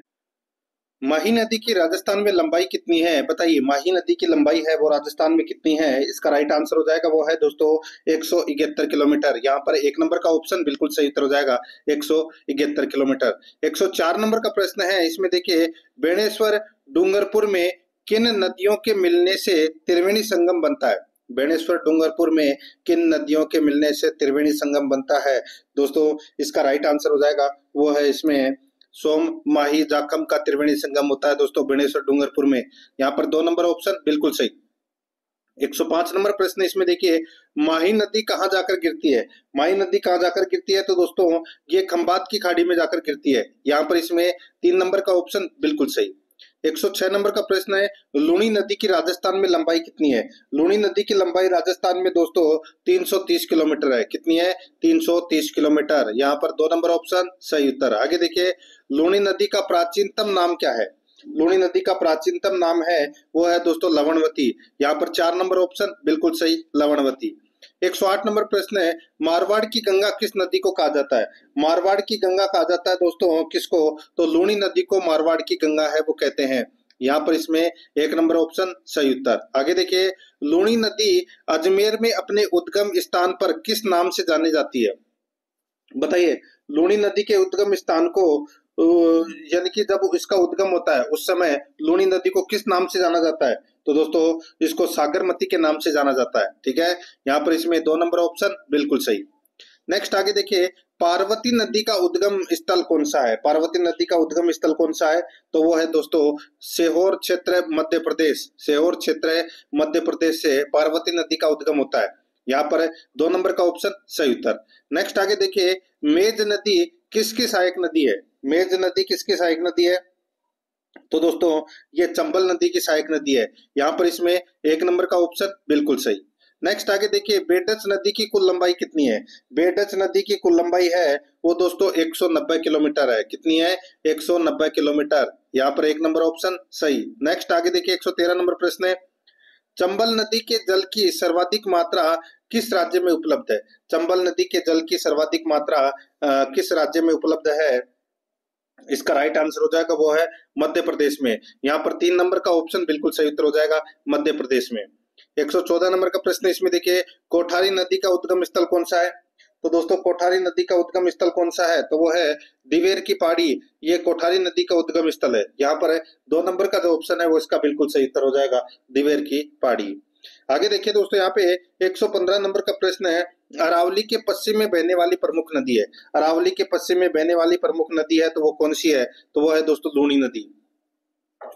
माही नदी की राजस्थान में लंबाई कितनी है? बताइए माही नदी की लंबाई है वो राजस्थान में कितनी है? इसका राइट आंसर हो जाएगा वो है दोस्तों 171 किलोमीटर। यहाँ पर 1 नंबर का ऑप्शन बिल्कुल सही उत्तर हो जाएगा 171 किलोमीटर। 104 नंबर का प्रश्न है, इसमें देखिए बेणेश्वर डूंगरपुर में किन नदियों के मिलने से त्रिवेणी संगम बनता है? बेणेश्वर डूंगरपुर में किन नदियों के मिलने से त्रिवेणी संगम बनता है? दोस्तों इसका राइट आंसर हो जाएगा वो है इसमें सोम माही जाखम का त्रिवेणी संगम होता है दोस्तों बेणेश्वर डूंगरपुर में। यहाँ पर 2 नंबर ऑप्शन बिल्कुल सही। 105 नंबर प्रश्न इसमें देखिए, माही नदी कहाँ जाकर गिरती है? माही नदी कहाँ जाकर गिरती है? तो दोस्तों ये खंबात की खाड़ी में जाकर गिरती है। यहाँ पर इसमें 3 नंबर का ऑप्शन बिल्कुल सही। 106 नंबर का प्रश्न है, लूनी नदी की राजस्थान में लंबाई कितनी है? लूनी नदी की लंबाई राजस्थान में दोस्तों 330 किलोमीटर है। कितनी है? 330 किलोमीटर। यहाँ पर 2 नंबर ऑप्शन सही उत्तर। आगे देखिए, लूनी नदी का प्राचीनतम नाम क्या है? लूनी नदी का प्राचीनतम नाम है वो है दोस्तों लवणवती। यहाँ पर 4 नंबर ऑप्शन बिल्कुल सही, लवणवती। 108 नंबर प्रश्न है, मारवाड़ की गंगा किस नदी को कहा जाता है? मारवाड़ की गंगा कहा जाता है दोस्तों किसको? तो लूनी नदी को मारवाड़ की गंगा है वो कहते हैं। यहाँ पर इसमें 1 नंबर ऑप्शन सही उत्तर। आगे देखिए, लूनी नदी अजमेर में अपने उद्गम स्थान पर किस नाम से जानी जाती है? बताइए, लूनी नदी के उद्गम स्थान को यानी कि जब इसका उद्गम होता है उस समय लूनी नदी को किस नाम से जाना जाता है? तो दोस्तों इसको सागरमती के नाम से जाना जाता है। ठीक है, यहाँ पर इसमें 2 नंबर ऑप्शन बिल्कुल सही। नेक्स्ट आगे देखिए, पार्वती नदी का उद्गम स्थल कौन सा है? पार्वती नदी का उद्गम स्थल कौन सा है? तो वो है दोस्तों सीहोर क्षेत्र मध्य प्रदेश। सीहोर क्षेत्र मध्य प्रदेश से पार्वती नदी का उद्गम होता है। यहाँ पर 2 नंबर का ऑप्शन सही उत्तर। नेक्स्ट आगे देखिए, मेज नदी किसकी सहायक नदी है? मेज नदी किसकी सहायक नदी है? तो दोस्तों ये चंबल नदी की सहायक नदी है। यहाँ पर इसमें 1 नंबर का ऑप्शन बिल्कुल सही। नेक्स्ट आगे देखिए, बेडच नदी की कुल लंबाई कितनी है? बेडच नदी की कुल लंबाई है वो दोस्तों 190 किलोमीटर है। कितनी है? 190 किलोमीटर। यहाँ पर 1 नंबर ऑप्शन सही। नेक्स्ट आगे देखिए, 113 नंबर प्रश्न है, चंबल नदी के जल की सर्वाधिक मात्रा किस राज्य में उपलब्ध है? चंबल नदी के जल की सर्वाधिक मात्रा किस राज्य में उपलब्ध है? इसका राइट आंसर हो जाएगा वो है मध्य प्रदेश में। यहाँ पर 3 नंबर का ऑप्शन बिल्कुल सही उत्तर हो जाएगा, मध्य प्रदेश में। 114 नंबर का प्रश्न इसमें देखिए, कोठारी नदी का उद्गम स्थल कौन सा है? तो दोस्तों कोठारी नदी का उद्गम स्थल कौन सा है? तो वो है दिवेर की पहाड़ी। ये कोठारी नदी का उद्गम स्थल है। यहाँ पर 2 नंबर का जो ऑप्शन है वो इसका बिल्कुल सही उत्तर हो जाएगा, दिवेर की पहाड़ी। आगे देखिए दोस्तों, यहाँ पे 115 नंबर का प्रश्न है, अरावली के पश्चिम में बहने वाली प्रमुख नदी है। अरावली के पश्चिम में बहने वाली प्रमुख नदी है तो वो कौन सी है? तो वो है दोस्तों लूनी नदी।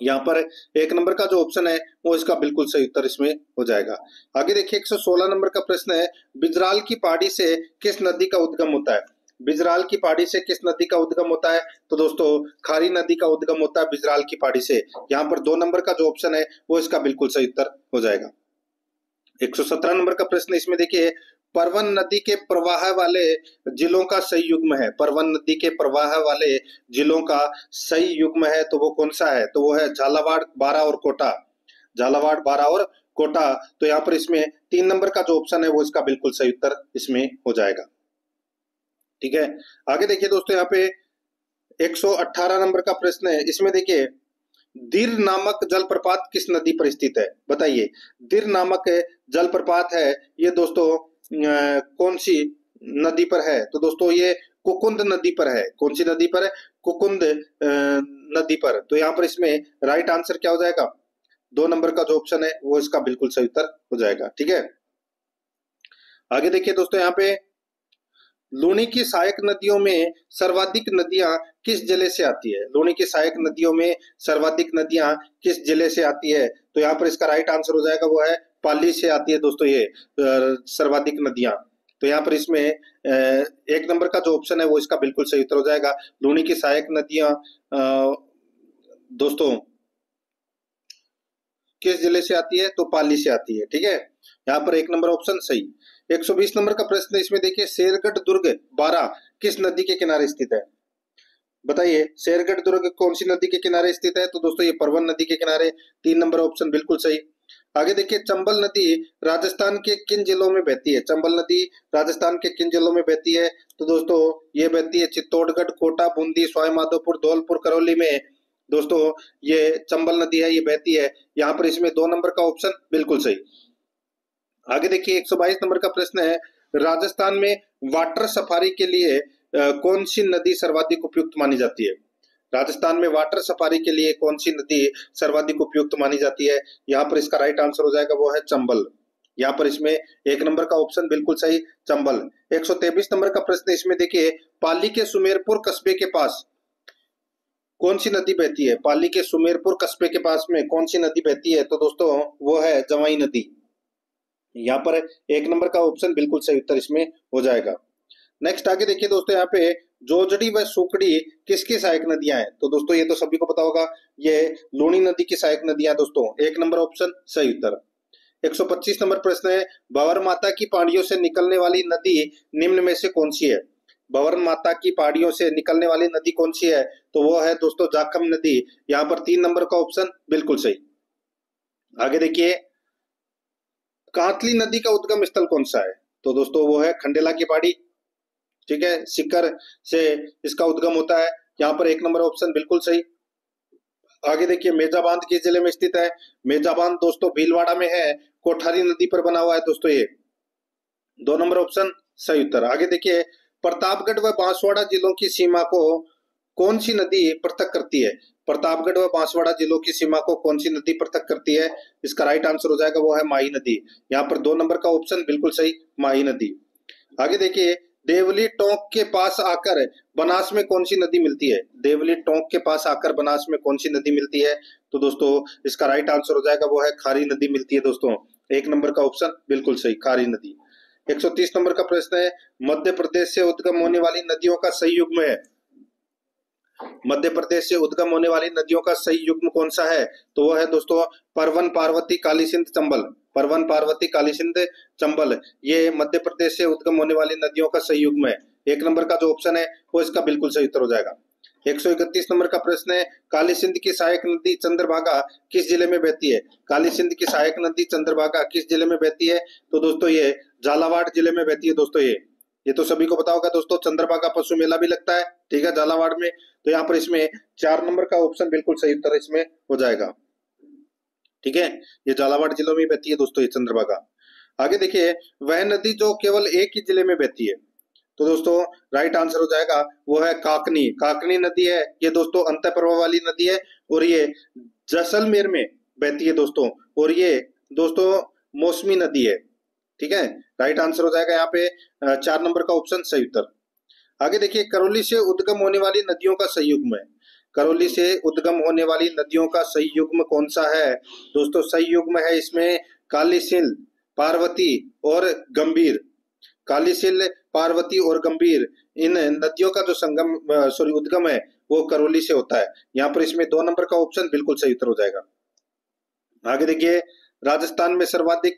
यहाँ पर 1 नंबर का जो ऑप्शन है वो इसका बिल्कुल सही उत्तर इसमें हो जाएगा। आगे देखिए, 116 नंबर का प्रश्न है, बिजराल की पहाड़ी से किस नदी का उद्गम होता है? बिजराल की पहाड़ी से किस नदी का उद्गम होता है? तो दोस्तों खारी नदी का उद्गम होता है बिजराल की पहाड़ी से। यहाँ पर 2 नंबर का जो ऑप्शन है वो इसका बिल्कुल सही उत्तर हो जाएगा। 117 नंबर का प्रश्न इसमें देखिए, परवन नदी के प्रवाह वाले जिलों का सही युग्म है। परवन नदी के प्रवाह वाले जिलों का सही युग्म है तो वो कौन सा है? तो वो है झालावाड़, बारा और कोटा। झालावाड़, बारा और कोटा। तो यहाँ पर इसमें 3 नंबर का जो ऑप्शन है वो इसका बिल्कुल सही उत्तर इसमें हो जाएगा। ठीक है, आगे देखिए दोस्तों, यहाँ पे 118 नंबर का प्रश्न है। इसमें देखिए, दिर नामक जलप्रपात किस नदी पर स्थित है? बताइए, दिर नामक जलप्रपात है ये दोस्तों कौन सी नदी पर है? तो दोस्तों ये कुकुंद नदी पर है। कौन सी नदी पर है? कुकुंद नदी पर। तो यहाँ पर इसमें राइट आंसर क्या हो जाएगा? 2 नंबर का जो ऑप्शन है वो इसका बिल्कुल सही उत्तर हो जाएगा। ठीक है, आगे देखिए दोस्तों, यहाँ पे लूनी की सहायक नदियों में सर्वाधिक नदियां किस जिले से आती है? लूनी की सहायक नदियों में सर्वाधिक नदियां किस जिले से आती है? तो यहाँ पर इसका राइट आंसर हो जाएगा वो है पाली से आती है दोस्तों ये सर्वाधिक नदियां। तो यहाँ पर इसमें 1 नंबर का जो ऑप्शन है वो इसका बिल्कुल सही उत्तर हो जाएगा। लूनी की सहायक नदियां दोस्तों किस जिले से आती है? तो पाली से आती है। ठीक है, यहाँ पर 1 नंबर ऑप्शन सही। 120 नंबर का प्रश्न इसमें देखिए, शेरगढ़ दुर्ग 12 किस नदी के किनारे स्थित है? बताइए, शेरगढ़ दुर्ग कौन सी नदी के किनारे स्थित है? तो दोस्तों ये परवन नदी के किनारे। 3 नंबर ऑप्शन बिल्कुल सही। आगे देखिए, चंबल नदी राजस्थान के किन जिलों में बहती है? चंबल नदी राजस्थान के किन जिलों में बहती है? तो दोस्तों ये बहती है चित्तौड़गढ़, कोटा, बूंदी, सवाईमाधोपुर, धौलपुर, करौली में दोस्तों ये चंबल नदी है, ये बहती है। यहाँ पर इसमें 2 नंबर का ऑप्शन बिल्कुल सही। आगे देखिए, 122 नंबर का प्रश्न है, राजस्थान में वाटर सफारी के लिए कौन सी नदी सर्वाधिक उपयुक्त मानी जाती है? राजस्थान में वाटर सफारी के लिए कौन सी नदी सर्वाधिक उपयुक्त मानी जाती है? यहाँ पर इसका राइट आंसर हो जाएगा वो है चंबल। यहाँ पर इसमें 1 नंबर का ऑप्शन बिल्कुल सही, चंबल। 123 नंबर का प्रश्न इसमें देखिए, पाली के सुमेरपुर कस्बे के पास कौन सी नदी बहती है? पाली के सुमेरपुर कस्बे के पास में कौन सी नदी बहती है? तो दोस्तों वो है जवाई नदी। यहाँ पर 1 नंबर का ऑप्शन बिल्कुल सही उत्तर इसमें हो जाएगा। नेक्स्ट आगे देखिए दोस्तों, यहाँ पे जोजड़ी व सुकड़ी किसकी सहायक नदियां हैं? तो दोस्तों ये तो सभी को पता होगा, ये लूनी नदी की सहायक नदियां दोस्तों। एक नंबर ऑप्शन सही उत्तर। 125 नंबर प्रश्न है, भंवर माता की पहाड़ियों से निकलने वाली नदी निम्न में से कौन सी है? भंवर माता की पहाड़ियों से निकलने वाली नदी कौन सी है? तो वो है दोस्तों जाखम नदी। यहाँ पर 3 नंबर का ऑप्शन बिल्कुल सही। आगे देखिए, कांतली नदी का उद्गम स्थल कौन सा है? तो दोस्तों वो है खंडेला की पहाड़ी। ठीक है, सीकर से इसका उद्गम होता है। यहाँ पर 1 नंबर ऑप्शन बिल्कुल सही। आगे देखिए, मेजा बांध किस जिले में स्थित है? मेजा बांध दोस्तों भीलवाड़ा में है, कोठारी नदी पर बना हुआ है दोस्तों ये। 2 नंबर ऑप्शन सही उत्तर। आगे देखिए, प्रतापगढ़ व बांसवाड़ा जिलों की सीमा को कौन सी नदी पृथक करती है? प्रतापगढ़ व बांसवाड़ा जिलों की सीमा को कौन सी नदी पृथक करती है? इसका राइट आंसर हो जाएगा वो है माही नदी। यहाँ पर 2 नंबर का ऑप्शन बिल्कुल सही, माही नदी। आगे देखिए, देवली टोंक के पास आकर बनास में कौन सी नदी मिलती है? देवली टोंक के पास आकर बनास में कौन सी नदी मिलती है? तो दोस्तों इसका राइट आंसर हो जाएगा वो है खारी नदी मिलती है दोस्तों। 1 नंबर का ऑप्शन बिल्कुल सही, खारी नदी। 130 नंबर का प्रश्न है, मध्य प्रदेश से उद्गम होने वाली नदियों का सही युग्म है। मध्य प्रदेश से उद्गम होने वाली नदियों का सही युग्म कौन सा है? तो वो है दोस्तों परवन, पार्वती, काली सिंध, चंबल। परवन, पार्वती, काली सिंध, चंबल, ये मध्य प्रदेश से उद्गम होने वाली नदियों का सही युग्म है। 1 नंबर का जो ऑप्शन है वो इसका बिल्कुल सही उत्तर हो जाएगा। 131 नंबर का प्रश्न है, काली सिंध की सहायक नदी चंद्रभागा किस जिले में बहती है? काली सिंध की सहायक नदी चंद्रभागा किस जिले में बहती है? तो दोस्तों ये झालावाड़ जिले में बहती है दोस्तों। ये तो सभी को पता होगा दोस्तों, चंद्रभागा पशु मेला भी लगता है, ठीक है, झालावाड़ में। तो यहाँ पर इसमें 4 नंबर का ऑप्शन बिल्कुल सही उत्तर इसमें हो जाएगा। ठीक है, ये झालावाड़ जिलों में बहती है दोस्तों ये चंद्रभागा। आगे देखिए, वह नदी जो केवल एक ही जिले में बहती है। तो दोस्तों राइट आंसर हो जाएगा वो है काकनी। काकनी नदी है ये दोस्तों, अंतः प्रवाह वाली नदी है और ये जैसलमेर में बहती है दोस्तों। और ये दोस्तों मौसमी नदी है। ठीक है, राइट आंसर हो जाएगा यहाँ पे 4 नंबर का ऑप्शन सही उत्तर। आगे देखिए, करौली से उद्गम होने वाली नदियों का सही युग्म है। करौली से उद्गम होने वाली नदियों का सही युग्म कौन सा है? दोस्तों सही युग्म है इसमें कालीसिंध, पार्वती और गंभीर। कालीसिंध, पार्वती और गंभीर, इन नदियों का जो संगम उद्गम है वो करौली से होता है। यहाँ पर इसमें 2 नंबर का ऑप्शन बिल्कुल सही उत्तर हो जाएगा। आगे देखिए, राजस्थान में सर्वाधिक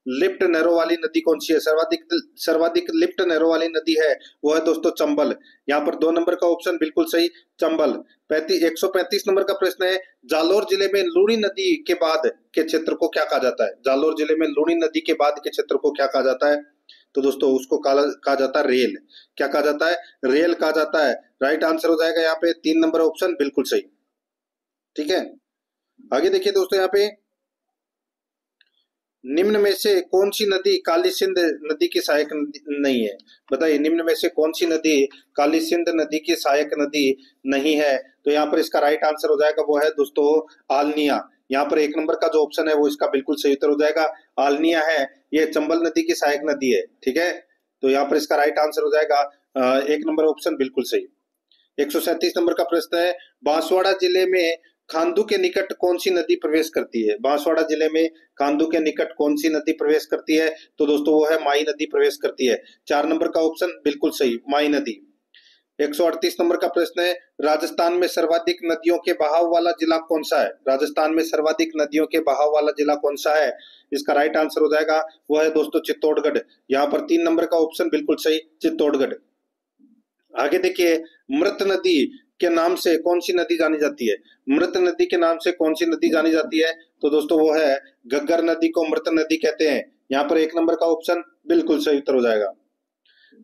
लिफ्ट नहरों वाली नदी कौन सी है? सर्वाधिक लिफ्ट नहरों वाली नदी है वो है दोस्तों चंबल। यहाँ पर 2 नंबर का ऑप्शन बिल्कुल सही, चंबल। 135 नंबर का प्रश्न है, जालोर जिले में लूणी नदी के बाद के क्षेत्र को क्या कहा जाता है? जालोर जिले में लूणी नदी के बाद के क्षेत्र को क्या कहा जाता है? तो दोस्तों उसको कहा जाता है रेल। क्या कहा जाता है? रेल कहा जाता है। राइट आंसर हो जाएगा यहाँ पे 3 नंबर ऑप्शन बिल्कुल सही। ठीक है, आगे देखिए दोस्तों, यहाँ पे निम्न में से कौन सी नदी काली सिंध नदी की सहायक नदी नहीं है? बताइए, निम्न में से कौन सी नदी काली सिंध नदी की सहायक नदी नहीं है? तो यहाँ पर इसका राइट आंसर हो जाएगा वो है दोस्तों आलनिया। यहाँ पर 1 नंबर का जो ऑप्शन है वो इसका बिल्कुल सही उत्तर हो जाएगा, आलनिया है। ये चंबल नदी की सहायक नदी है। ठीक है, तो यहाँ पर इसका राइट आंसर हो जाएगा 1 नंबर ऑप्शन बिल्कुल सही। 137 नंबर का प्रश्न है, बांसवाड़ा जिले में खांदू के निकट कौन सी नदी प्रवेश करती है? बांसवाड़ा जिले में खांदू के निकट कौन सी नदी प्रवेश करती है? तो दोस्तों वो है माई नदी प्रवेश करती है। 4 नंबर का ऑप्शन बिल्कुल सही, माई नदी। 138 नंबर का प्रश्न है, राजस्थान में सर्वाधिक नदियों के बहाव वाला जिला कौन सा है? राजस्थान में सर्वाधिक नदियों के बहाव वाला जिला कौन सा है? इसका राइट आंसर हो जाएगा वो है दोस्तों चित्तौड़गढ़। यहाँ पर 3 नंबर का ऑप्शन बिल्कुल सही, चित्तौड़गढ़। आगे देखिए, मृत नदी के नाम से कौन सी नदी जानी जाती है? मृत नदी के नाम से कौन सी नदी जानी जाती है? तो दोस्तों वो है घग्गर नदी को मृत नदी कहते हैं। यहाँ पर 1 नंबर का ऑप्शन बिल्कुल सही उत्तर हो जाएगा।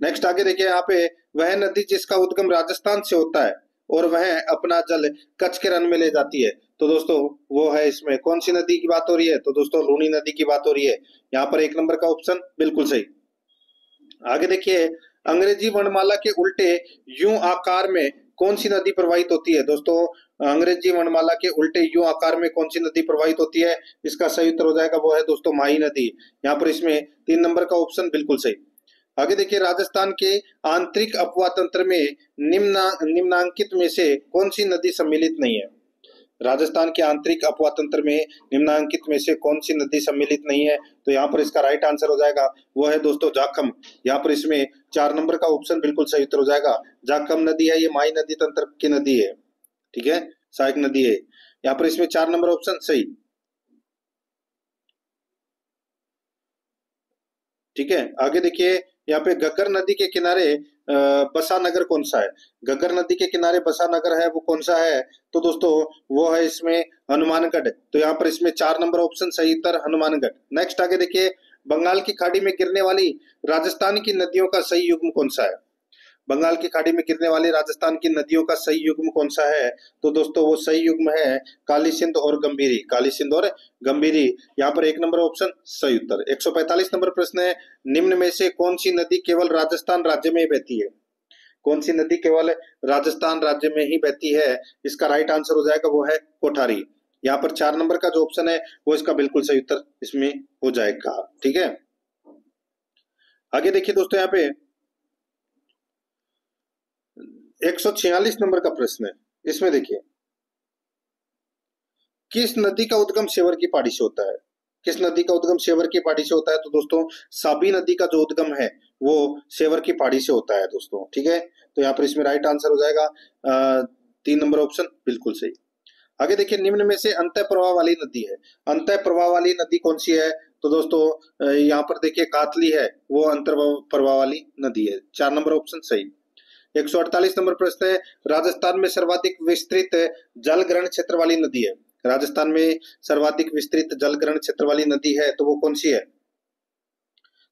नेक्स्ट आगे देखिए, यहाँ पे वह नदी जिसका उद्गम राजस्थान से होता है और वह अपना जल कच्छ के रन में ले जाती है। तो दोस्तों वो है, इसमें कौन सी नदी की बात हो रही है? तो दोस्तों लूनी नदी की बात हो रही है। यहाँ पर 1 नंबर का ऑप्शन बिल्कुल सही। आगे देखिए, अंग्रेजी वर्णमाला के उल्टे यूं आकार में कौन सी नदी प्रवाहित होती है? दोस्तों अंग्रेजी वर्णमाला के उल्टे यूं आकार में कौन सी नदी प्रवाहित होती है? इसका सही उत्तर हो जाएगा वो है दोस्तों माही नदी। यहाँ पर इसमें 3 नंबर का ऑप्शन बिल्कुल सही। आगे देखिए, राजस्थान के आंतरिक अपवाह तंत्र में निम्नांकित में से कौन सी नदी सम्मिलित नहीं है? राजस्थान के आंतरिक अपवा तंत्र में निम्नांकित में से कौन सी नदी सम्मिलित नहीं है? तो यहाँ पर इसका राइट आंसर हो जाएगा वो है दोस्तों जाखम। यहाँ पर इसमें 4 नंबर का ऑप्शन बिल्कुल सही उत्तर हो जाएगा। जाखम नदी है, ये माई नदी तंत्र की नदी है, ठीक है, सहायक नदी है। यहाँ पर इसमें 4 नंबर ऑप्शन सही, ठीक है। आगे देखिए, यहाँ पे घग्गर नदी के किनारे बसा नगर कौन सा है? घग्गर नदी के किनारे बसा नगर है वो कौन सा है? तो दोस्तों वो है इसमें हनुमानगढ़। तो यहाँ पर इसमें 4 नंबर ऑप्शन सही उत्तर हनुमानगढ़। नेक्स्ट आगे देखिए, बंगाल की खाड़ी में गिरने वाली राजस्थान की नदियों का सही युग्म कौन सा है? बंगाल की खाड़ी में गिरने वाली राजस्थान की नदियों का सही युग्म कौन सा है? तो दोस्तों वो सही युग्म है काली सिंध और गंभीरी, काली सिंध और गंभीरी। यहाँ पर 1 नंबर ऑप्शन सही उत्तर। 145 नंबर प्रश्न है, निम्न में से कौन सी नदी केवल राजस्थान राज्य में ही बहती है? कौन सी नदी केवल राजस्थान राज्य में ही बहती है? इसका राइट आंसर हो जाएगा वो है कोठारी। यहाँ पर 4 नंबर का जो ऑप्शन है वो इसका बिल्कुल सही उत्तर इसमें हो जाएगा, ठीक है। आगे देखिए दोस्तों, यहाँ पे 146 नंबर का प्रश्न है, इसमें देखिए, किस नदी का उद्गम सेवर की पहाड़ी से होता है? किस नदी का उद्गम सेवर की पहाड़ी से होता है? तो दोस्तों साबी नदी का जो उद्गम है वो सेवर की पहाड़ी से होता है दोस्तों, ठीक है। तो यहाँ पर इसमें राइट आंसर हो जाएगा 3 नंबर ऑप्शन बिल्कुल सही। आगे देखिए, निम्न में से अंतः प्रवाह वाली नदी है, अंतः प्रवाह वाली नदी कौन सी है? तो दोस्तों यहाँ पर देखिए कातली है, वो अंतर प्रवाह वाली नदी है। 4 नंबर ऑप्शन सही। 148 नंबर प्रश्न है, राजस्थान में सर्वाधिक विस्तृत जल ग्रहण क्षेत्र वाली नदी है। राजस्थान में सर्वाधिक विस्तृत जल ग्रहण क्षेत्र वाली नदी है तो वो कौन सी है?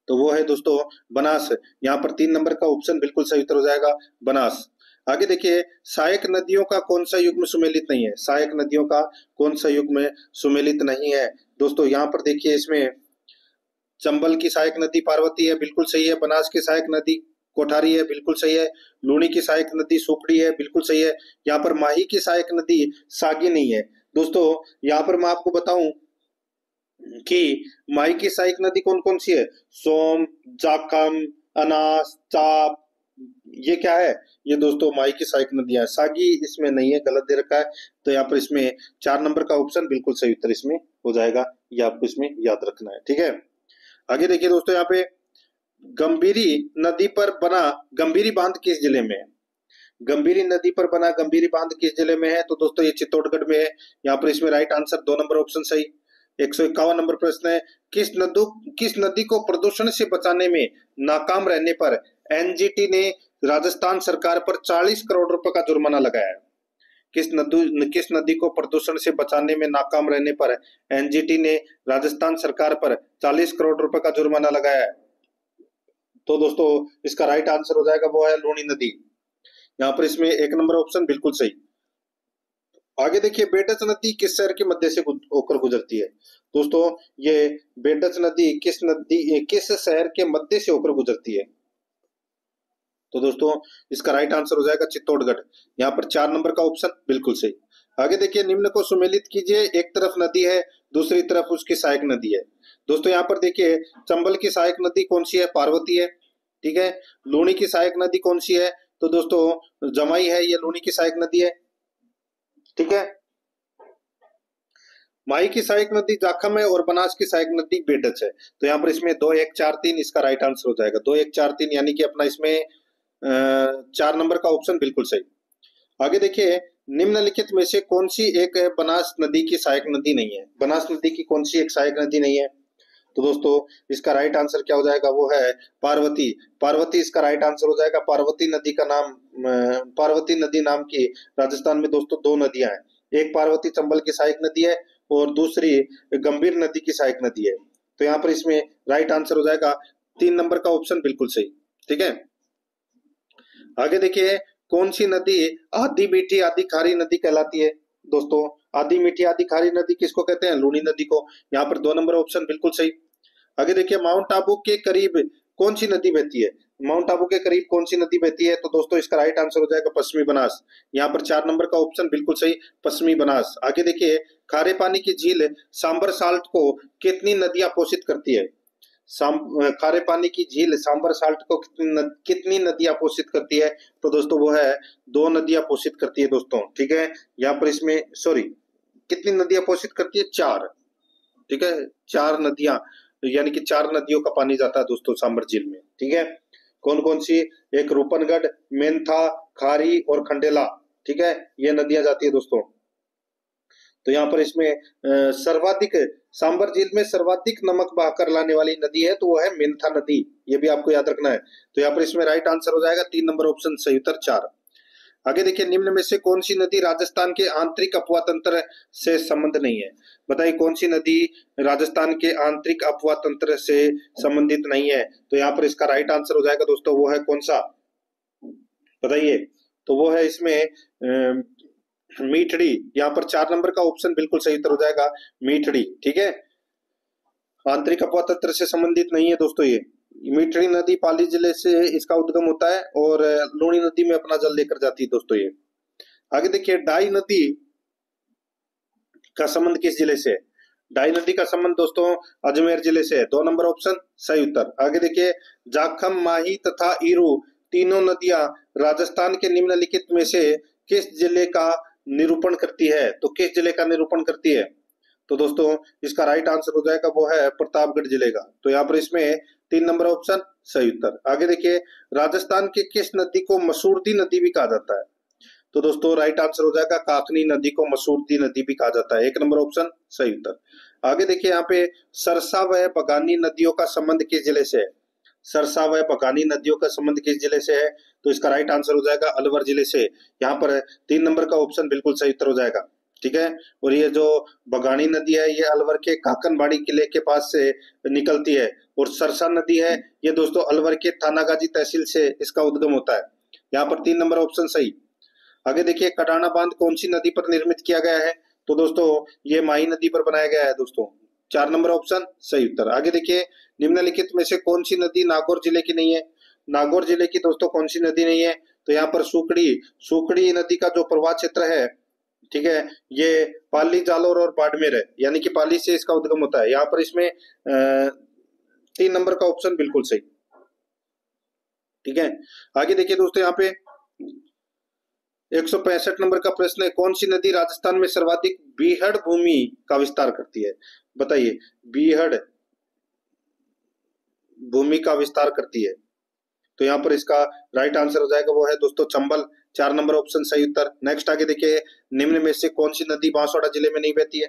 तो वो है दोस्तों बनास। यहाँ पर 3 नंबर का ऑप्शन बिल्कुल सही उत्तर हो जाएगा बनास। आगे देखिए, सहायक नदियों का कौन सा युग्म सुमेलित नहीं है? सहायक नदियों का कौन सा युग्म सुमेलित नहीं है? दोस्तों यहाँ पर देखिए, इसमें चंबल की सहायक नदी पार्वती है, बिल्कुल सही है। बनास की सहायक नदी कोठारी है, बिल्कुल सही है। लूणी की सहायक नदी सुखड़ी है, बिल्कुल सही है। यहाँ पर माही की सहायक नदी सागी नहीं है। दोस्तों यहाँ पर मैं आपको बताऊं कि माही की सहायक नदी कौन कौन सी है? सोम, जाखम, अनास, चाप, ये क्या है? ये दोस्तों माही की सहायक नदियां है। सागी इसमें नहीं है, गलत दे रखा है। तो यहाँ पर इसमें 4 नंबर का ऑप्शन बिल्कुल सही उत्तर इसमें हो जाएगा, ये आपको इसमें याद रखना है, ठीक है। आगे देखिए दोस्तों, यहाँ पे गंभीरी नदी पर बना गंभीरी बांध किस जिले में है? गंभीरी नदी पर बना गंभीरी बांध किस जिले में है? तो दोस्तों ये चित्तौड़गढ़ में है। यहाँ पर इसमें राइट आंसर 2 नंबर ऑप्शन सही। 151 नंबर प्रश्न है, किस नदी को प्रदूषण से बचाने में नाकाम रहने पर एनजीटी ने राजस्थान सरकार पर 40 करोड़ रुपए का जुर्माना लगाया है? किस नदी को प्रदूषण से बचाने में नाकाम रहने पर एनजीटी ने राजस्थान सरकार पर 40 करोड़ रुपए का जुर्माना लगाया है? तो दोस्तों इसका राइट आंसर हो जाएगा वो है लूणी नदी। यहाँ पर इसमें 1 नंबर ऑप्शन बिल्कुल सही। आगे देखिए, बेडच नदी किस शहर के मध्य से होकर गुजरती है? दोस्तों ये बेडच नदी किस शहर के मध्य से होकर गुजरती है? तो दोस्तों इसका राइट आंसर हो जाएगा चित्तौड़गढ़। यहाँ पर 4 नंबर का ऑप्शन बिल्कुल सही। आगे देखिए, निम्न को सुमेलित कीजिए। एक तरफ नदी है, दूसरी तरफ उसकी सहायक नदी है। दोस्तों यहाँ पर देखिए, चंबल की सहायक नदी कौन सी है? पार्वती है, ठीक है। लूणी की सहायक नदी कौन सी है? तो दोस्तों जमाई है, ये लूणी की सहायक नदी है, ठीक है। माही की सहायक नदी जाखम है और बनास की सहायक नदी बेडच है। तो यहाँ पर इसमें 2 1 4 3 इसका राइट आंसर हो जाएगा। 2 1 4 3 यानी कि अपना इसमें 4 नंबर का ऑप्शन बिल्कुल सही। आगे देखिए, निम्नलिखित में से कौन सी एक बनास नदी की सहायक नदी नहीं है? बनास नदी की कौन सी एक सहायक नदी नहीं है? तो दोस्तों इसका राइट आंसर क्या हो जाएगा? वो है पार्वती। पार्वती इसका राइट आंसर हो जाएगा। पार्वती नदी का नाम पार्वती नदी नाम की राजस्थान में दोस्तों 2 नदियां हैं। एक पार्वती चंबल की सहायक नदी है और दूसरी गंभीर नदी की सहायक नदी है। तो यहाँ पर इसमें राइट आंसर हो जाएगा 3 नंबर का ऑप्शन बिल्कुल सही, ठीक है। आगे देखिए, कौन सी नदी आधी मीठी आधी खारी नदी कहलाती है? दोस्तों आधी मीठी आधी खारी नदी किसको कहते हैं? लूणी नदी को। यहाँ पर 2 नंबर ऑप्शन बिल्कुल सही। आगे देखिए, माउंट आबू के करीब कौन सी नदी बहती है? माउंट आबू के करीब कौन सी नदी बहती है? तो दोस्तों इसका राइट आंसर हो जाएगा पश्चिमी बनास। यहाँ पर 4 नंबर का ऑप्शन बिल्कुल सही, पश्चिमी बनास। आगे देखिए, खारे पानी की झील सांबर साल्ट को कितनी नदियां पोषित करती है? खारे पानी की झील सांबर साल्ट को कितनी नदियां पोषित करती है? तो दोस्तों वो है 2 नदियां पोषित करती है दोस्तों, ठीक है। यहाँ पर इसमें सॉरी कितनी नदियां पोषित करती है? 4। ठीक है, 4 नदियां, यानी कि 4 नदियों का पानी जाता है दोस्तों सांबर झील में। ठीक है, कौन कौन सी? एक रूपनगढ़, मेंथा, खारी और खंडेला। ठीक है, ये नदियां जाती है दोस्तों। तो यहाँ पर इसमें सर्वाधिक, सांबर झील में सर्वाधिक नमक बहाकर लाने वाली नदी है तो वो है मेंथा नदी, ये भी आपको याद रखना है। तो यहाँ पर इसमें राइट आंसर हो जाएगा 3 नंबर ऑप्शन, सही उत्तर 4। आगे देखिए, निम्न में से कौन सी नदी राजस्थान के आंतरिक अपवा तंत्र से संबंध नहीं है? बताइए कौन सी नदी राजस्थान के आंतरिक अपवा तंत्र से संबंधित नहीं है? तो यहाँ पर इसका राइट आंसर हो जाएगा दोस्तों, वो है कौन सा? बताइए। तो वो है इसमें मीठड़ी। यहाँ पर 4 नंबर का ऑप्शन बिल्कुल सही उत्तर हो जाएगा, मीठड़ी। ठीक है, आंतरिक अपवा तंत्र से संबंधित नहीं है दोस्तों ये। मीठड़ी नदी पाली जिले से इसका उद्गम होता है और लूणी नदी में अपना जल लेकर जाती है दोस्तों ये। आगे देखिए, डाई नदी का संबंध किस जिले से है? डाई नदी का संबंध दोस्तों अजमेर जिले से है, 2 नंबर ऑप्शन सही उत्तर। आगे देखिए, जाखम, माही तथा ईरू तीनों नदियां राजस्थान के निम्नलिखित में से किस जिले का निरूपण करती है? तो किस जिले का निरूपण करती है? तो दोस्तों इसका राइट आंसर हो जाएगा, वो है प्रतापगढ़ जिले का। तो यहाँ पर इसमें 3 नंबर ऑप्शन सही उत्तर। आगे देखिए, राजस्थान की किस नदी को मसूरदी नदी भी कहा जाता है? तो दोस्तों राइट आंसर हो जाएगा, काकनी नदी को मसूरदी नदी भी कहा जाता है, 1 नंबर ऑप्शन सही उत्तर। आगे देखिए, यहाँ पे सरसा व बगानी नदियों का संबंध किस जिले से है? सरसा व बगानी नदियों का संबंध किस जिले से है? तो इसका राइट आंसर हो जाएगा अलवर जिले से। यहाँ पर 3 नंबर का ऑप्शन बिल्कुल सही उत्तर हो जाएगा। ठीक है, और ये जो बगानी नदी है ये अलवर के काकनबाड़ी किले के पास से निकलती है, और सरसा नदी है ये दोस्तों अलवर के थानागाजी तहसील से इसका उद्गम होता है। यहाँ पर 3 नंबर ऑप्शन सही। आगे देखिए, कडाना बांध कौन सी नदी पर निर्मित किया गया है? तो दोस्तों ये माही नदी पर बनाया गया है दोस्तों, 4 नंबर ऑप्शन सही उत्तर। आगे देखिए, निम्नलिखित में से कौन सी नदी नागौर जिले की नहीं है? नागौर जिले की दोस्तों कौन सी नदी नहीं है? तो यहाँ पर सुकड़ी नदी का जो प्रवाह क्षेत्र है, ठीक है, ये पाली, जालोर और बाड़मेर है, यानी कि पाली से इसका उद्गम होता है। यहाँ पर इसमें 3 नंबर का ऑप्शन बिल्कुल सही। ठीक है, आगे देखिए दोस्तों, यहाँ पे 165 नंबर का प्रश्न है, कौन सी नदी राजस्थान में सर्वाधिक बीहड़ भूमि का विस्तार करती है? बताइए, बीहड़ भूमि का विस्तार करती है। तो यहाँ पर इसका राइट आंसर हो जाएगा, वो है दोस्तों चंबल, 4 नंबर ऑप्शन सही उत्तर। नेक्स्ट आगे देखिए, निम्न में से कौन सी नदी बांसवाड़ा जिले में नहीं बहती है?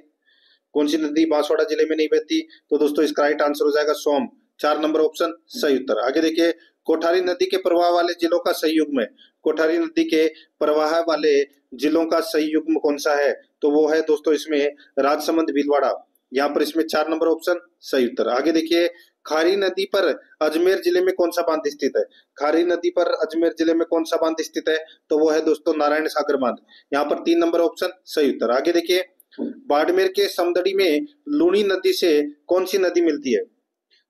कौन सी नदी बांसवाड़ा जिले में नहीं बहती? तो दोस्तों इसका राइट आंसर हो जाएगा सोम, 4 नंबर ऑप्शन सही उत्तर। आगे देखिए, कोठारी नदी के प्रवाह वाले जिलों का सही युग्म, कोठारी नदी के प्रवाह वाले जिलों का सही युग्म कौन सा है? तो वो है दोस्तों इसमें राजसमंद, भीलवाड़ा। यहाँ पर इसमें 4 नंबर ऑप्शन सही उत्तर। आगे देखिए, खारी नदी पर अजमेर जिले में कौन सा बांध स्थित है? खारी नदी पर अजमेर जिले में कौन सा बांध स्थित है? तो वो है दोस्तों नारायण सागर बांध। यहाँ पर 3 नंबर ऑप्शन सही उत्तर। आगे देखिए, बाड़मेर के समदड़ी में लूणी नदी से कौन सी नदी मिलती है?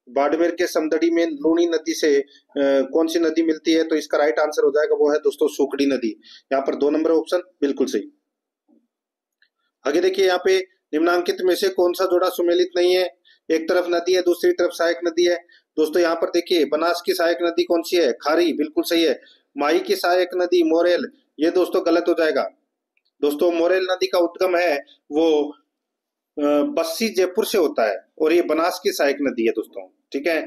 बाड़मेर के समदड़ी में लूणी नदी से कौन सी नदी मिलती है? तो इसका राइट आंसर हो जाएगा, वो है दोस्तों सुकड़ी नदी। यहाँ पर 2 नंबर ऑप्शन बिल्कुल सही। आगे देखिए, यहाँ पे निम्नांकित में से कौन सा जोड़ा सुमेलित नहीं है? एक तरफ नदी है, दूसरी तरफ सहायक नदी है। दोस्तों यहाँ पर देखिए, बनास की सहायक नदी कौन सी है? खारी, बिल्कुल सही है। माही की सहायक नदी मोरेल, ये दोस्तों गलत हो जाएगा। दोस्तों मोरेल नदी का उद्गम है वो बस्सी जयपुर से होता है, और ये बनास की सहायक नदी है दोस्तों। ठीक है,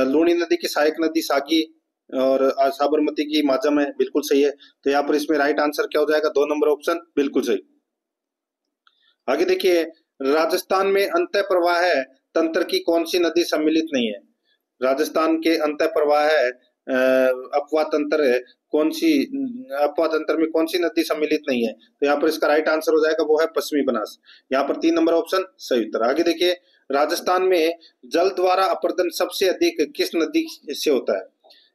लूणी नदी की सहायक नदी सागी और साबरमती की माजम है, बिल्कुल सही है। तो यहाँ पर इसमें राइट आंसर क्या हो जाएगा? 2 नंबर ऑप्शन बिल्कुल सही। आगे देखिए, राजस्थान में अंतः प्रवाह है तंत्र की कौन सी नदी सम्मिलित नहीं है? राजस्थान के अंतः प्रवाह है अपवा तंत्र कौन सी, अपवा तंत्र में कौन सी नदी सम्मिलित नहीं है? तो यहाँ पर इसका राइट आंसर हो जाएगा, वो है पश्चिमी बनास। यहाँ पर 3 नंबर ऑप्शन सही उत्तर। आगे देखिए, राजस्थान में जल द्वारा अपर्दन सबसे अधिक किस नदी से होता है?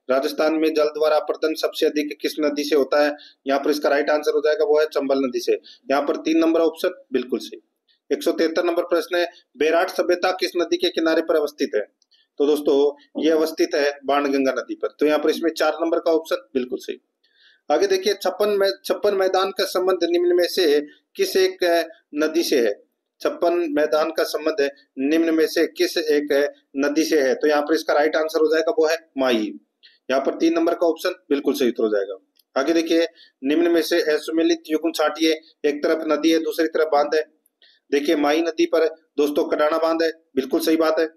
राजस्थान में जल द्वारा अपर्दन सबसे अधिक किस नदी से होता है? यहाँ पर इसका राइट आंसर हो जाएगा, वो है चंबल नदी से। यहाँ पर 3 नंबर ऑप्शन बिल्कुल सही। 173 नंबर प्रश्न है, बेराट सभ्यता किस नदी के किनारे पर अवस्थित है? तो दोस्तों ये अवस्थित है बाणगंगा नदी पर। तो यहाँ पर इसमें 4 नंबर का ऑप्शन बिल्कुल सही। आगे देखिए, छप्पन मैदान का संबंध निम्न में से किस एक नदी से है? 56 मैदान का संबंध निम्न में से किस एक नदी से है? तो यहाँ पर इसका राइट आंसर हो जाएगा, वो है माही। यहाँ पर 3 नंबर का ऑप्शन बिल्कुल सही उत्तर हो जाएगा। आगे देखिए, निम्न में से असुमेलित युग्म छांटिए, एक तरफ नदी है दूसरी तरफ बांध है। देखिए माही नदी पर दोस्तों कडाना बांध है, बिल्कुल सही बात है।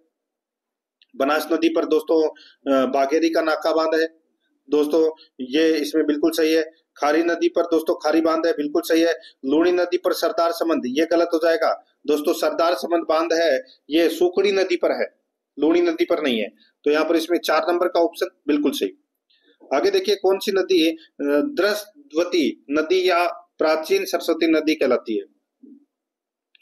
बनास नदी पर दोस्तों बाघेरी का नाका बांध है दोस्तों, ये इसमें बिल्कुल सही है। खारी नदी पर दोस्तों खारी बांध है, बिल्कुल सही है। लूणी नदी पर सरदार समंद, ये गलत हो जाएगा दोस्तों। सरदार समंद बांध है ये सुकड़ी नदी पर है, लूणी नदी पर नहीं है। तो यहाँ पर इसमें 4 नंबर का ऑप्शन बिल्कुल सही। आगे देखिए कौन सी नदी द्रस्वती नदी या प्राचीन सरस्वती नदी कहलाती है,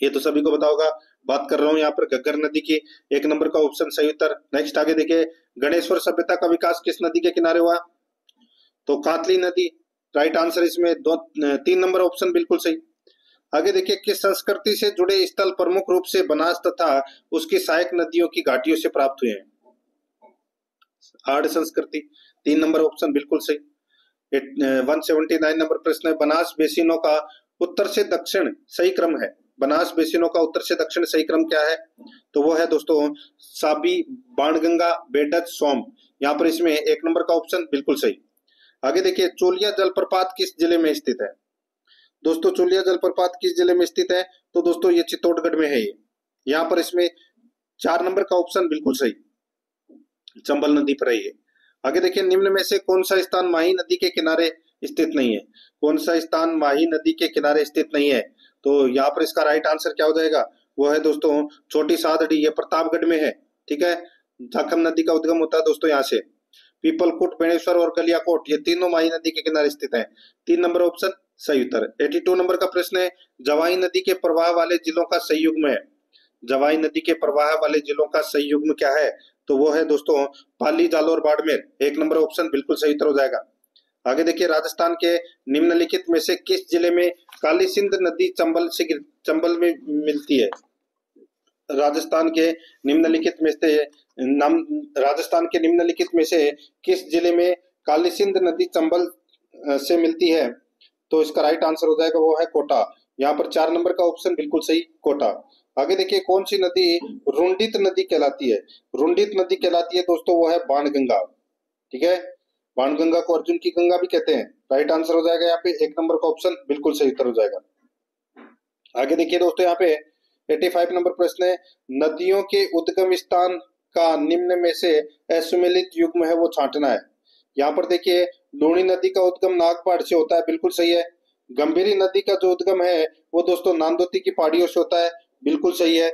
ये तो सभी को पता होगा। बात कर रहा हूं यहाँ पर घग्गर नदी की, 1 नंबर का ऑप्शन सही उत्तर। नेक्स्ट आगे देखिए गणेश्वर सभ्यता का विकास किस नदी के किनारे हुआ, तो कातली नदी, राइट आंसर इसमें 3 नंबर ऑप्शन बिल्कुल सही। आगे देखिए किस संस्कृति से जुड़े स्थल प्रमुख रूप से बनास तथा उसकी सहायक नदियों की घाटियों से प्राप्त हुए हैं, आर्य संस्कृति, 3 नंबर ऑप्शन बिल्कुल सही। 179 नंबर प्रश्न है, बनास बेसिनों का उत्तर से दक्षिण सही क्रम है, बनास बेसिनों का उत्तर से दक्षिण सही क्रम क्या है, तो वो है दोस्तों साबी, बाणगंगा, बेडज, सोम। यहाँ पर इसमें 1 नंबर का ऑप्शन बिल्कुल सही। आगे देखिए चोलिया जलप्रपात किस जिले में स्थित है, दोस्तों चोलिया जलप्रपात किस जिले में स्थित है, तो दोस्तों ये चित्तौड़गढ़ में है ये। यहाँ पर इसमें 4 नंबर का ऑप्शन बिल्कुल सही, चंबल नदी पर है ये। आगे देखिए निम्न में से कौन सा स्थान माही नदी के किनारे स्थित नहीं है, कौन सा स्थान माही नदी के किनारे स्थित नहीं है, तो यहाँ पर इसका राइट आंसर क्या हो जाएगा, वो है दोस्तों छोटी सादड़ी, ये प्रतापगढ़ में है, ठीक है। झाखम नदी का उद्गम होता है दोस्तों यहाँ से। पीपलकुट, बेणेश्वर और गलियाकोट, ये तीनों माही नदी के किनारे स्थित है, 3 नंबर ऑप्शन सही उत्तर। 82 नंबर का प्रश्न है, जवाई नदी के प्रवाह वाले जिलों का सही युग्म है, जवाई नदी के प्रवाह वाले जिलों का सही युग्म क्या है, तो वो है दोस्तों पाली, जालौर, बाड़मेर, 1 नंबर ऑप्शन बिल्कुल सही उत्तर हो जाएगा। आगे देखिए राजस्थान के निम्नलिखित में से किस जिले में काली सिंध नदी चंबल में मिलती है, राजस्थान के निम्नलिखित में से किस जिले में काली सिंध नदी चंबल से मिलती है, तो इसका राइट आंसर हो जाएगा वो है कोटा। यहाँ पर 4 नंबर का ऑप्शन बिल्कुल सही, कोटा। आगे देखिए कौन सी नदी रुंडित नदी कहलाती है, रुंडित नदी कहलाती है दोस्तों वो है बाणगंगा, ठीक है। बाणगंगा को अर्जुन की गंगा भी कहते हैं, राइट आंसर हो जाएगा यहाँ पे 1 नंबर का ऑप्शन बिल्कुल सही उत्तर हो जाएगा। आगे देखिए दोस्तों यहाँ पे 85 नंबर प्रश्न है, नदियों के उद्गम स्थान का निम्न में से असुमेलित युग्म है वो छांटना है। यहाँ पर देखिए लूणी नदी का उद्गम नागपाड़ से होता है, बिल्कुल सही है। गंभीरी नदी का जो उद्गम है वो दोस्तों नांदोती की पहाड़ियों से होता है, बिल्कुल सही है।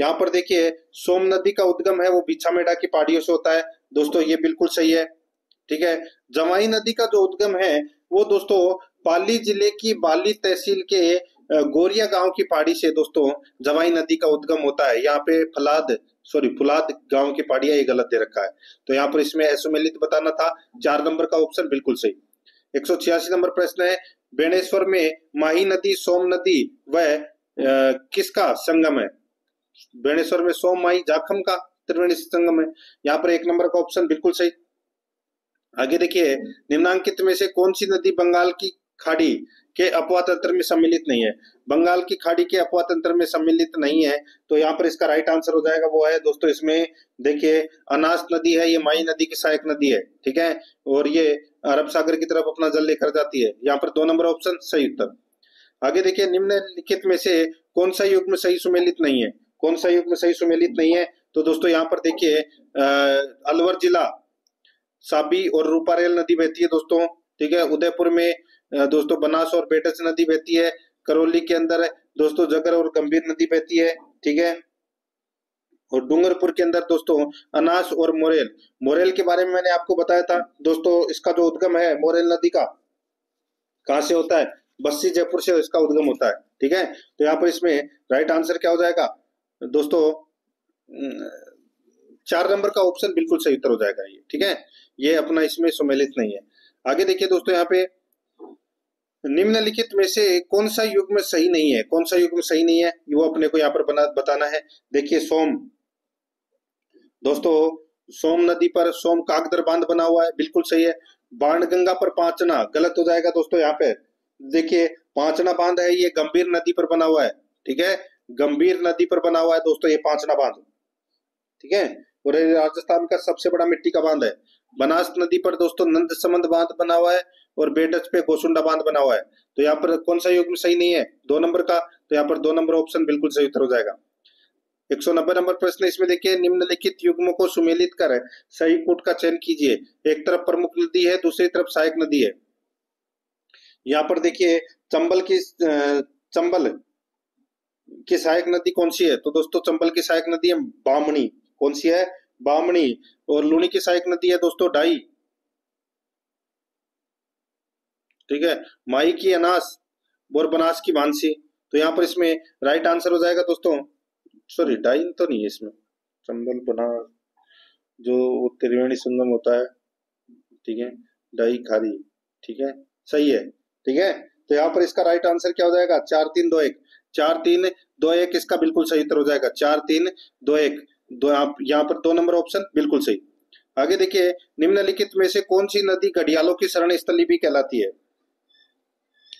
यहाँ पर देखिए सोम नदी का उद्गम है वो बिछामेड़ा की पहाड़ियों से होता है दोस्तों, ये बिल्कुल सही है, ठीक है। जवाई नदी का जो उद्गम है वो दोस्तों पाली जिले की बाली तहसील के गोरिया गांव की पहाड़ी से दोस्तों जवाई नदी का उद्गम होता है। यहाँ पे फुलाद गांव की पहाड़ी है, ये गलत दे रखा है, तो यहाँ पर इसमें असुमेलित बताना था, 4 नंबर का ऑप्शन बिल्कुल सही। 186 नंबर प्रश्न है, बेणेश्वर में माही नदी, सोम नदी व किसका संगम है, बेणेश्वर में सोम, माही, जाखम का त्रिवेणी संगम है। यहाँ पर 1 नंबर का ऑप्शन बिल्कुल सही। आगे देखिए निम्नांकित में से कौन सी नदी बंगाल की खाड़ी के अपवा तंत्र में सम्मिलित नहीं है, बंगाल की खाड़ी के अपवा तंत्र में सम्मिलित नहीं है, तो यहाँ पर इसका राइट आंसर हो जाएगा वो है दोस्तों इसमें देखिए अनास नदी है, ये माही नदी की सहायक नदी है, ठीक है, और ये अरब सागर की तरफ अपना जल लेकर जाती है। यहाँ पर 2 नंबर ऑप्शन सही उत्तर। आगे देखिए निम्नलिखित में से कौन सा युग्म सही सुमेलित नहीं है, कौन सा युग्म सही सुमेलित नहीं है, तो दोस्तों यहाँ पर देखिए अलवर जिला साबी और रूपारेल नदी बहती है दोस्तों, ठीक है। उदयपुर में दोस्तों बनास और बेटच नदी बहती है। करौली के अंदर दोस्तों जगर और गंभीर नदी बहती है, ठीक है। और डूंगरपुर के अंदर दोस्तों अनास और मोरेल के बारे में मैंने आपको बताया था दोस्तों, इसका जो उद्गम है मोरेल नदी का कहाँ से होता है, बस्सी जयपुर से इसका उद्गम होता है, ठीक है। तो यहाँ पर इसमें राइट आंसर क्या हो जाएगा दोस्तों, 4 नंबर का ऑप्शन बिल्कुल सही उत्तर हो जाएगा ये, ठीक है, ये अपना इसमें सुमेलित नहीं है। आगे देखिए दोस्तों यहाँ पे निम्नलिखित में से कौन सा युग्म सही नहीं है, कौन सा युग्म सही नहीं है वो अपने को यहाँ पर बताना है। देखिए सोम दोस्तों, सोम नदी पर सोम कागदर बांध बना हुआ है, बिल्कुल सही है। बाणगंगा पर पांचना गलत हो जाएगा दोस्तों, यहाँ पे देखिए पांचना बांध है ये गंभीर नदी पर बना हुआ है, ठीक है, गंभीर नदी पर बना हुआ है दोस्तों ये पांचना बांध, ठीक है, और राजस्थान का सबसे बड़ा मिट्टी का बांध है। बनास नदी पर दोस्तों नंद समंद बांध बना हुआ है और बेडज पे गोसुंडा बांध बना हुआ है। तो यहाँ पर कौन सा युग्म सही नहीं है? 2 नंबर का। तो यहाँ पर 2 नंबर ऑप्शन बिल्कुल सही उत्तर हो जाएगा। 190 नंबर प्रश्न इसमें देखिए, निम्नलिखित युग्मों को सुमेलित कर सही कूट का चयन कीजिए। एक तरफ प्रमुख नदी है, दूसरी तरफ सहायक नदी है। यहाँ पर देखिए चंबल की सहायक नदी कौन सी है? तो दोस्तों चंबल की सहायक नदी है बामणी। कौन सी है? बामणी। और लूनी की सहायक नदी है दोस्तों डाई। ठीक है। माई की अनास और बनास की मानसी। तो यहाँ पर इसमें राइट आंसर हो जाएगा दोस्तों, सॉरी डाई तो नहीं है इसमें, चंबल बनास जो त्रिवेणी संगम होता है, ठीक है, डाई खारी, ठीक है, सही है। ठीक है। तो यहाँ पर इसका राइट आंसर क्या हो जाएगा? 4-3-2-1। 4-3-2-1 इसका बिल्कुल सही उत्तर हो जाएगा। 4-3-2-1 दो, यहाँ पर 2 नंबर ऑप्शन बिल्कुल सही। आगे देखिए, निम्नलिखित में से कौन सी नदी घड़ियालों की शरण स्थली भी कहलाती है?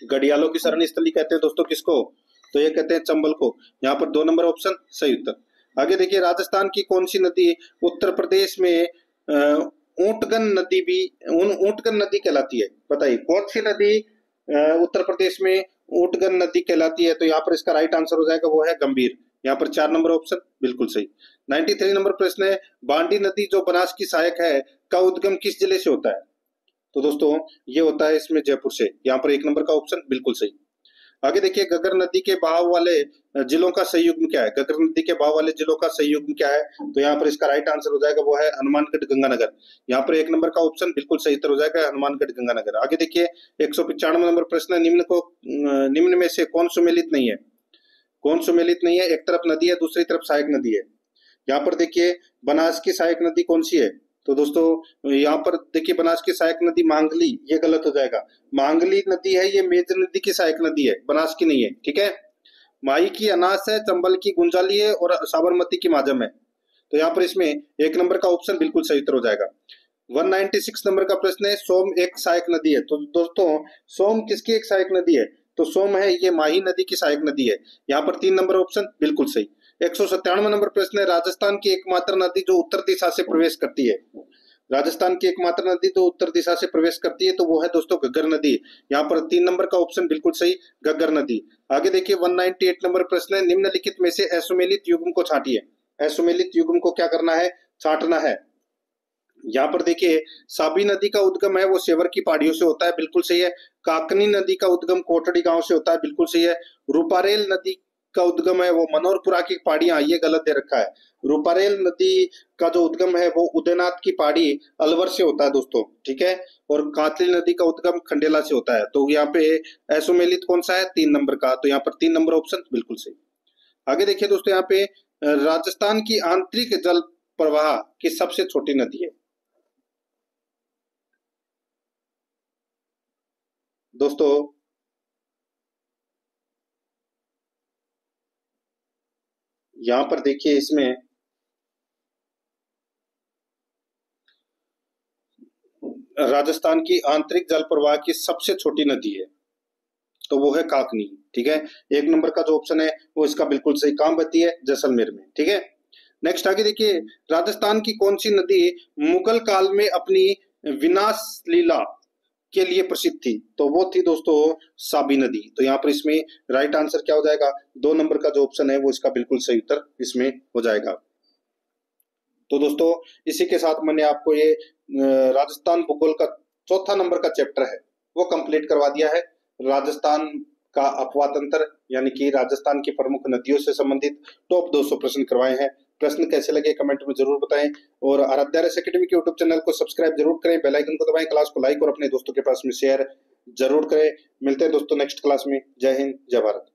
घड़ियालों की शरण स्थली कहते हैं दोस्तों किसको? तो ये कहते हैं चंबल को। यहाँ पर 2 नंबर ऑप्शन सही उत्तर। आगे देखिए, राजस्थान की कौन सी नदी उत्तर प्रदेश में ऊंटगन नदी भी ऊंटगन नदी कहलाती है? बताइए कौन सी नदी उत्तर प्रदेश में ऊंटगन नदी कहलाती है? तो यहाँ पर इसका राइट आंसर हो जाएगा, वो है गंभीर। यहाँ पर 4 नंबर ऑप्शन बिल्कुल सही। 93 नंबर प्रश्न है, बांडी नदी जो बनास की सहायक है का उद्गम किस जिले से होता है? तो दोस्तों ये होता है इसमें जयपुर से। यहाँ पर 1 नंबर का ऑप्शन बिल्कुल सही। आगे देखिए, गगर नदी के बहाव वाले जिलों का सही युग्म क्या है? गगर नदी के बहाव वाले जिलों का सही युग्म क्या है? तो यहाँ पर इसका राइट आंसर हो जाएगा, वो है हनुमानगढ़ गंगानगर। यहाँ पर 1 नंबर का ऑप्शन बिल्कुल सही उत्तर हो जाएगा, हनुमानगढ़ गंगानगर। आगे देखिए, 195 नंबर प्रश्न, निम्न में से कौन सुमेलित नहीं है? कौन सुमेलित नहीं है? एक तरफ नदी है, दूसरी तरफ सहायक नदी है। यहाँ पर देखिए, बनास की सहायक नदी कौन सी है? तो दोस्तों यहाँ पर देखिए, बनास की सहायक नदी मांगली, ये गलत हो जाएगा। मांगली नदी है, ये मेज नदी की सहायक नदी है, बनास की नहीं है। ठीक है। माई की अनास है, चंबल की गुंजाली है और साबरमती की माजम है। तो यहाँ पर इसमें 1 नंबर का ऑप्शन बिल्कुल सही उत्तर हो जाएगा। 196 नंबर का प्रश्न है, सोम एक सहायक नदी है। तो दोस्तों सोम किसकी एक सहायक नदी है? तो सोम है ये माही नदी की सहायक नदी है। यहाँ पर 3 नंबर ऑप्शन बिल्कुल सही। 197 नंबर प्रश्न है, राजस्थान की एकमात्र नदी जो उत्तर दिशा से प्रवेश करती है। राजस्थान की एकमात्र नदी जो उत्तर दिशा से प्रवेश करती है तो वो है दोस्तों घग्गर नदी। यहाँ पर 3 नंबर का ऑप्शन बिल्कुल सही, घग्गर नदी। आगे देखिए, 198 नंबर प्रश्न है, निम्नलिखित में से असुमेलित युग्म को छांटिए। असुमेलित युग्म को क्या करना है? छांटना है। यहाँ पर देखिए, साबी नदी का उद्गम है वो सेवर की पहाड़ियों से होता है, बिल्कुल सही है। काकनी नदी का उद्गम कोटड़ी गांव से होता है, बिल्कुल सही है। रूपारेल नदी का उद्गम है वो मनोहरपुरा की पहाड़ियां, ये गलत दे रखा है। रूपारेल नदी का जो उद्गम है वो उदयनाथ की पहाड़ी अलवर से होता है दोस्तों। ठीक है। और कातली नदी का उद्गम खंडेला से होता है। तो यहाँ पे असुमेलित कौन सा है? 3 नंबर का। तो यहाँ पर 3 नंबर ऑप्शन बिल्कुल सही। आगे देखिए दोस्तों, यहाँ पे राजस्थान की आंतरिक जल प्रवाह की सबसे छोटी नदी है। दोस्तों यहां पर देखिए, इसमें राजस्थान की आंतरिक जल प्रवाह की सबसे छोटी नदी है तो वो है काकनी। ठीक है। 1 नंबर का जो ऑप्शन है वो इसका बिल्कुल सही। कहां बहती है? जैसलमेर में। ठीक है। नेक्स्ट आगे देखिए, राजस्थान की कौन सी नदी मुगल काल में अपनी विनाश लीला के लिए प्रसिद्ध थी? तो वो थी दोस्तों साबी नदी। तो यहाँ पर इसमें राइट आंसर क्या हो जाएगा? 2 नंबर का जो ऑप्शन है वो इसका बिल्कुल सही उत्तर इसमें हो जाएगा। तो दोस्तों इसी के साथ मैंने आपको ये राजस्थान भूगोल का 4था नंबर का चैप्टर है वो कंप्लीट करवा दिया है। राजस्थान का अपवाद तंत्र यानी कि राजस्थान की प्रमुख नदियों से संबंधित टॉप 200 प्रश्न करवाए हैं। प्रश्न कैसे लगे कमेंट में जरूर बताएं और आराध्या रेस एकेडमी के यूट्यूब चैनल को सब्सक्राइब जरूर करें, बेल आइकन को दबाएं, क्लास को लाइक और अपने दोस्तों के पास में शेयर जरूर करें। मिलते हैं दोस्तों नेक्स्ट क्लास में। जय हिंद, जय भारत।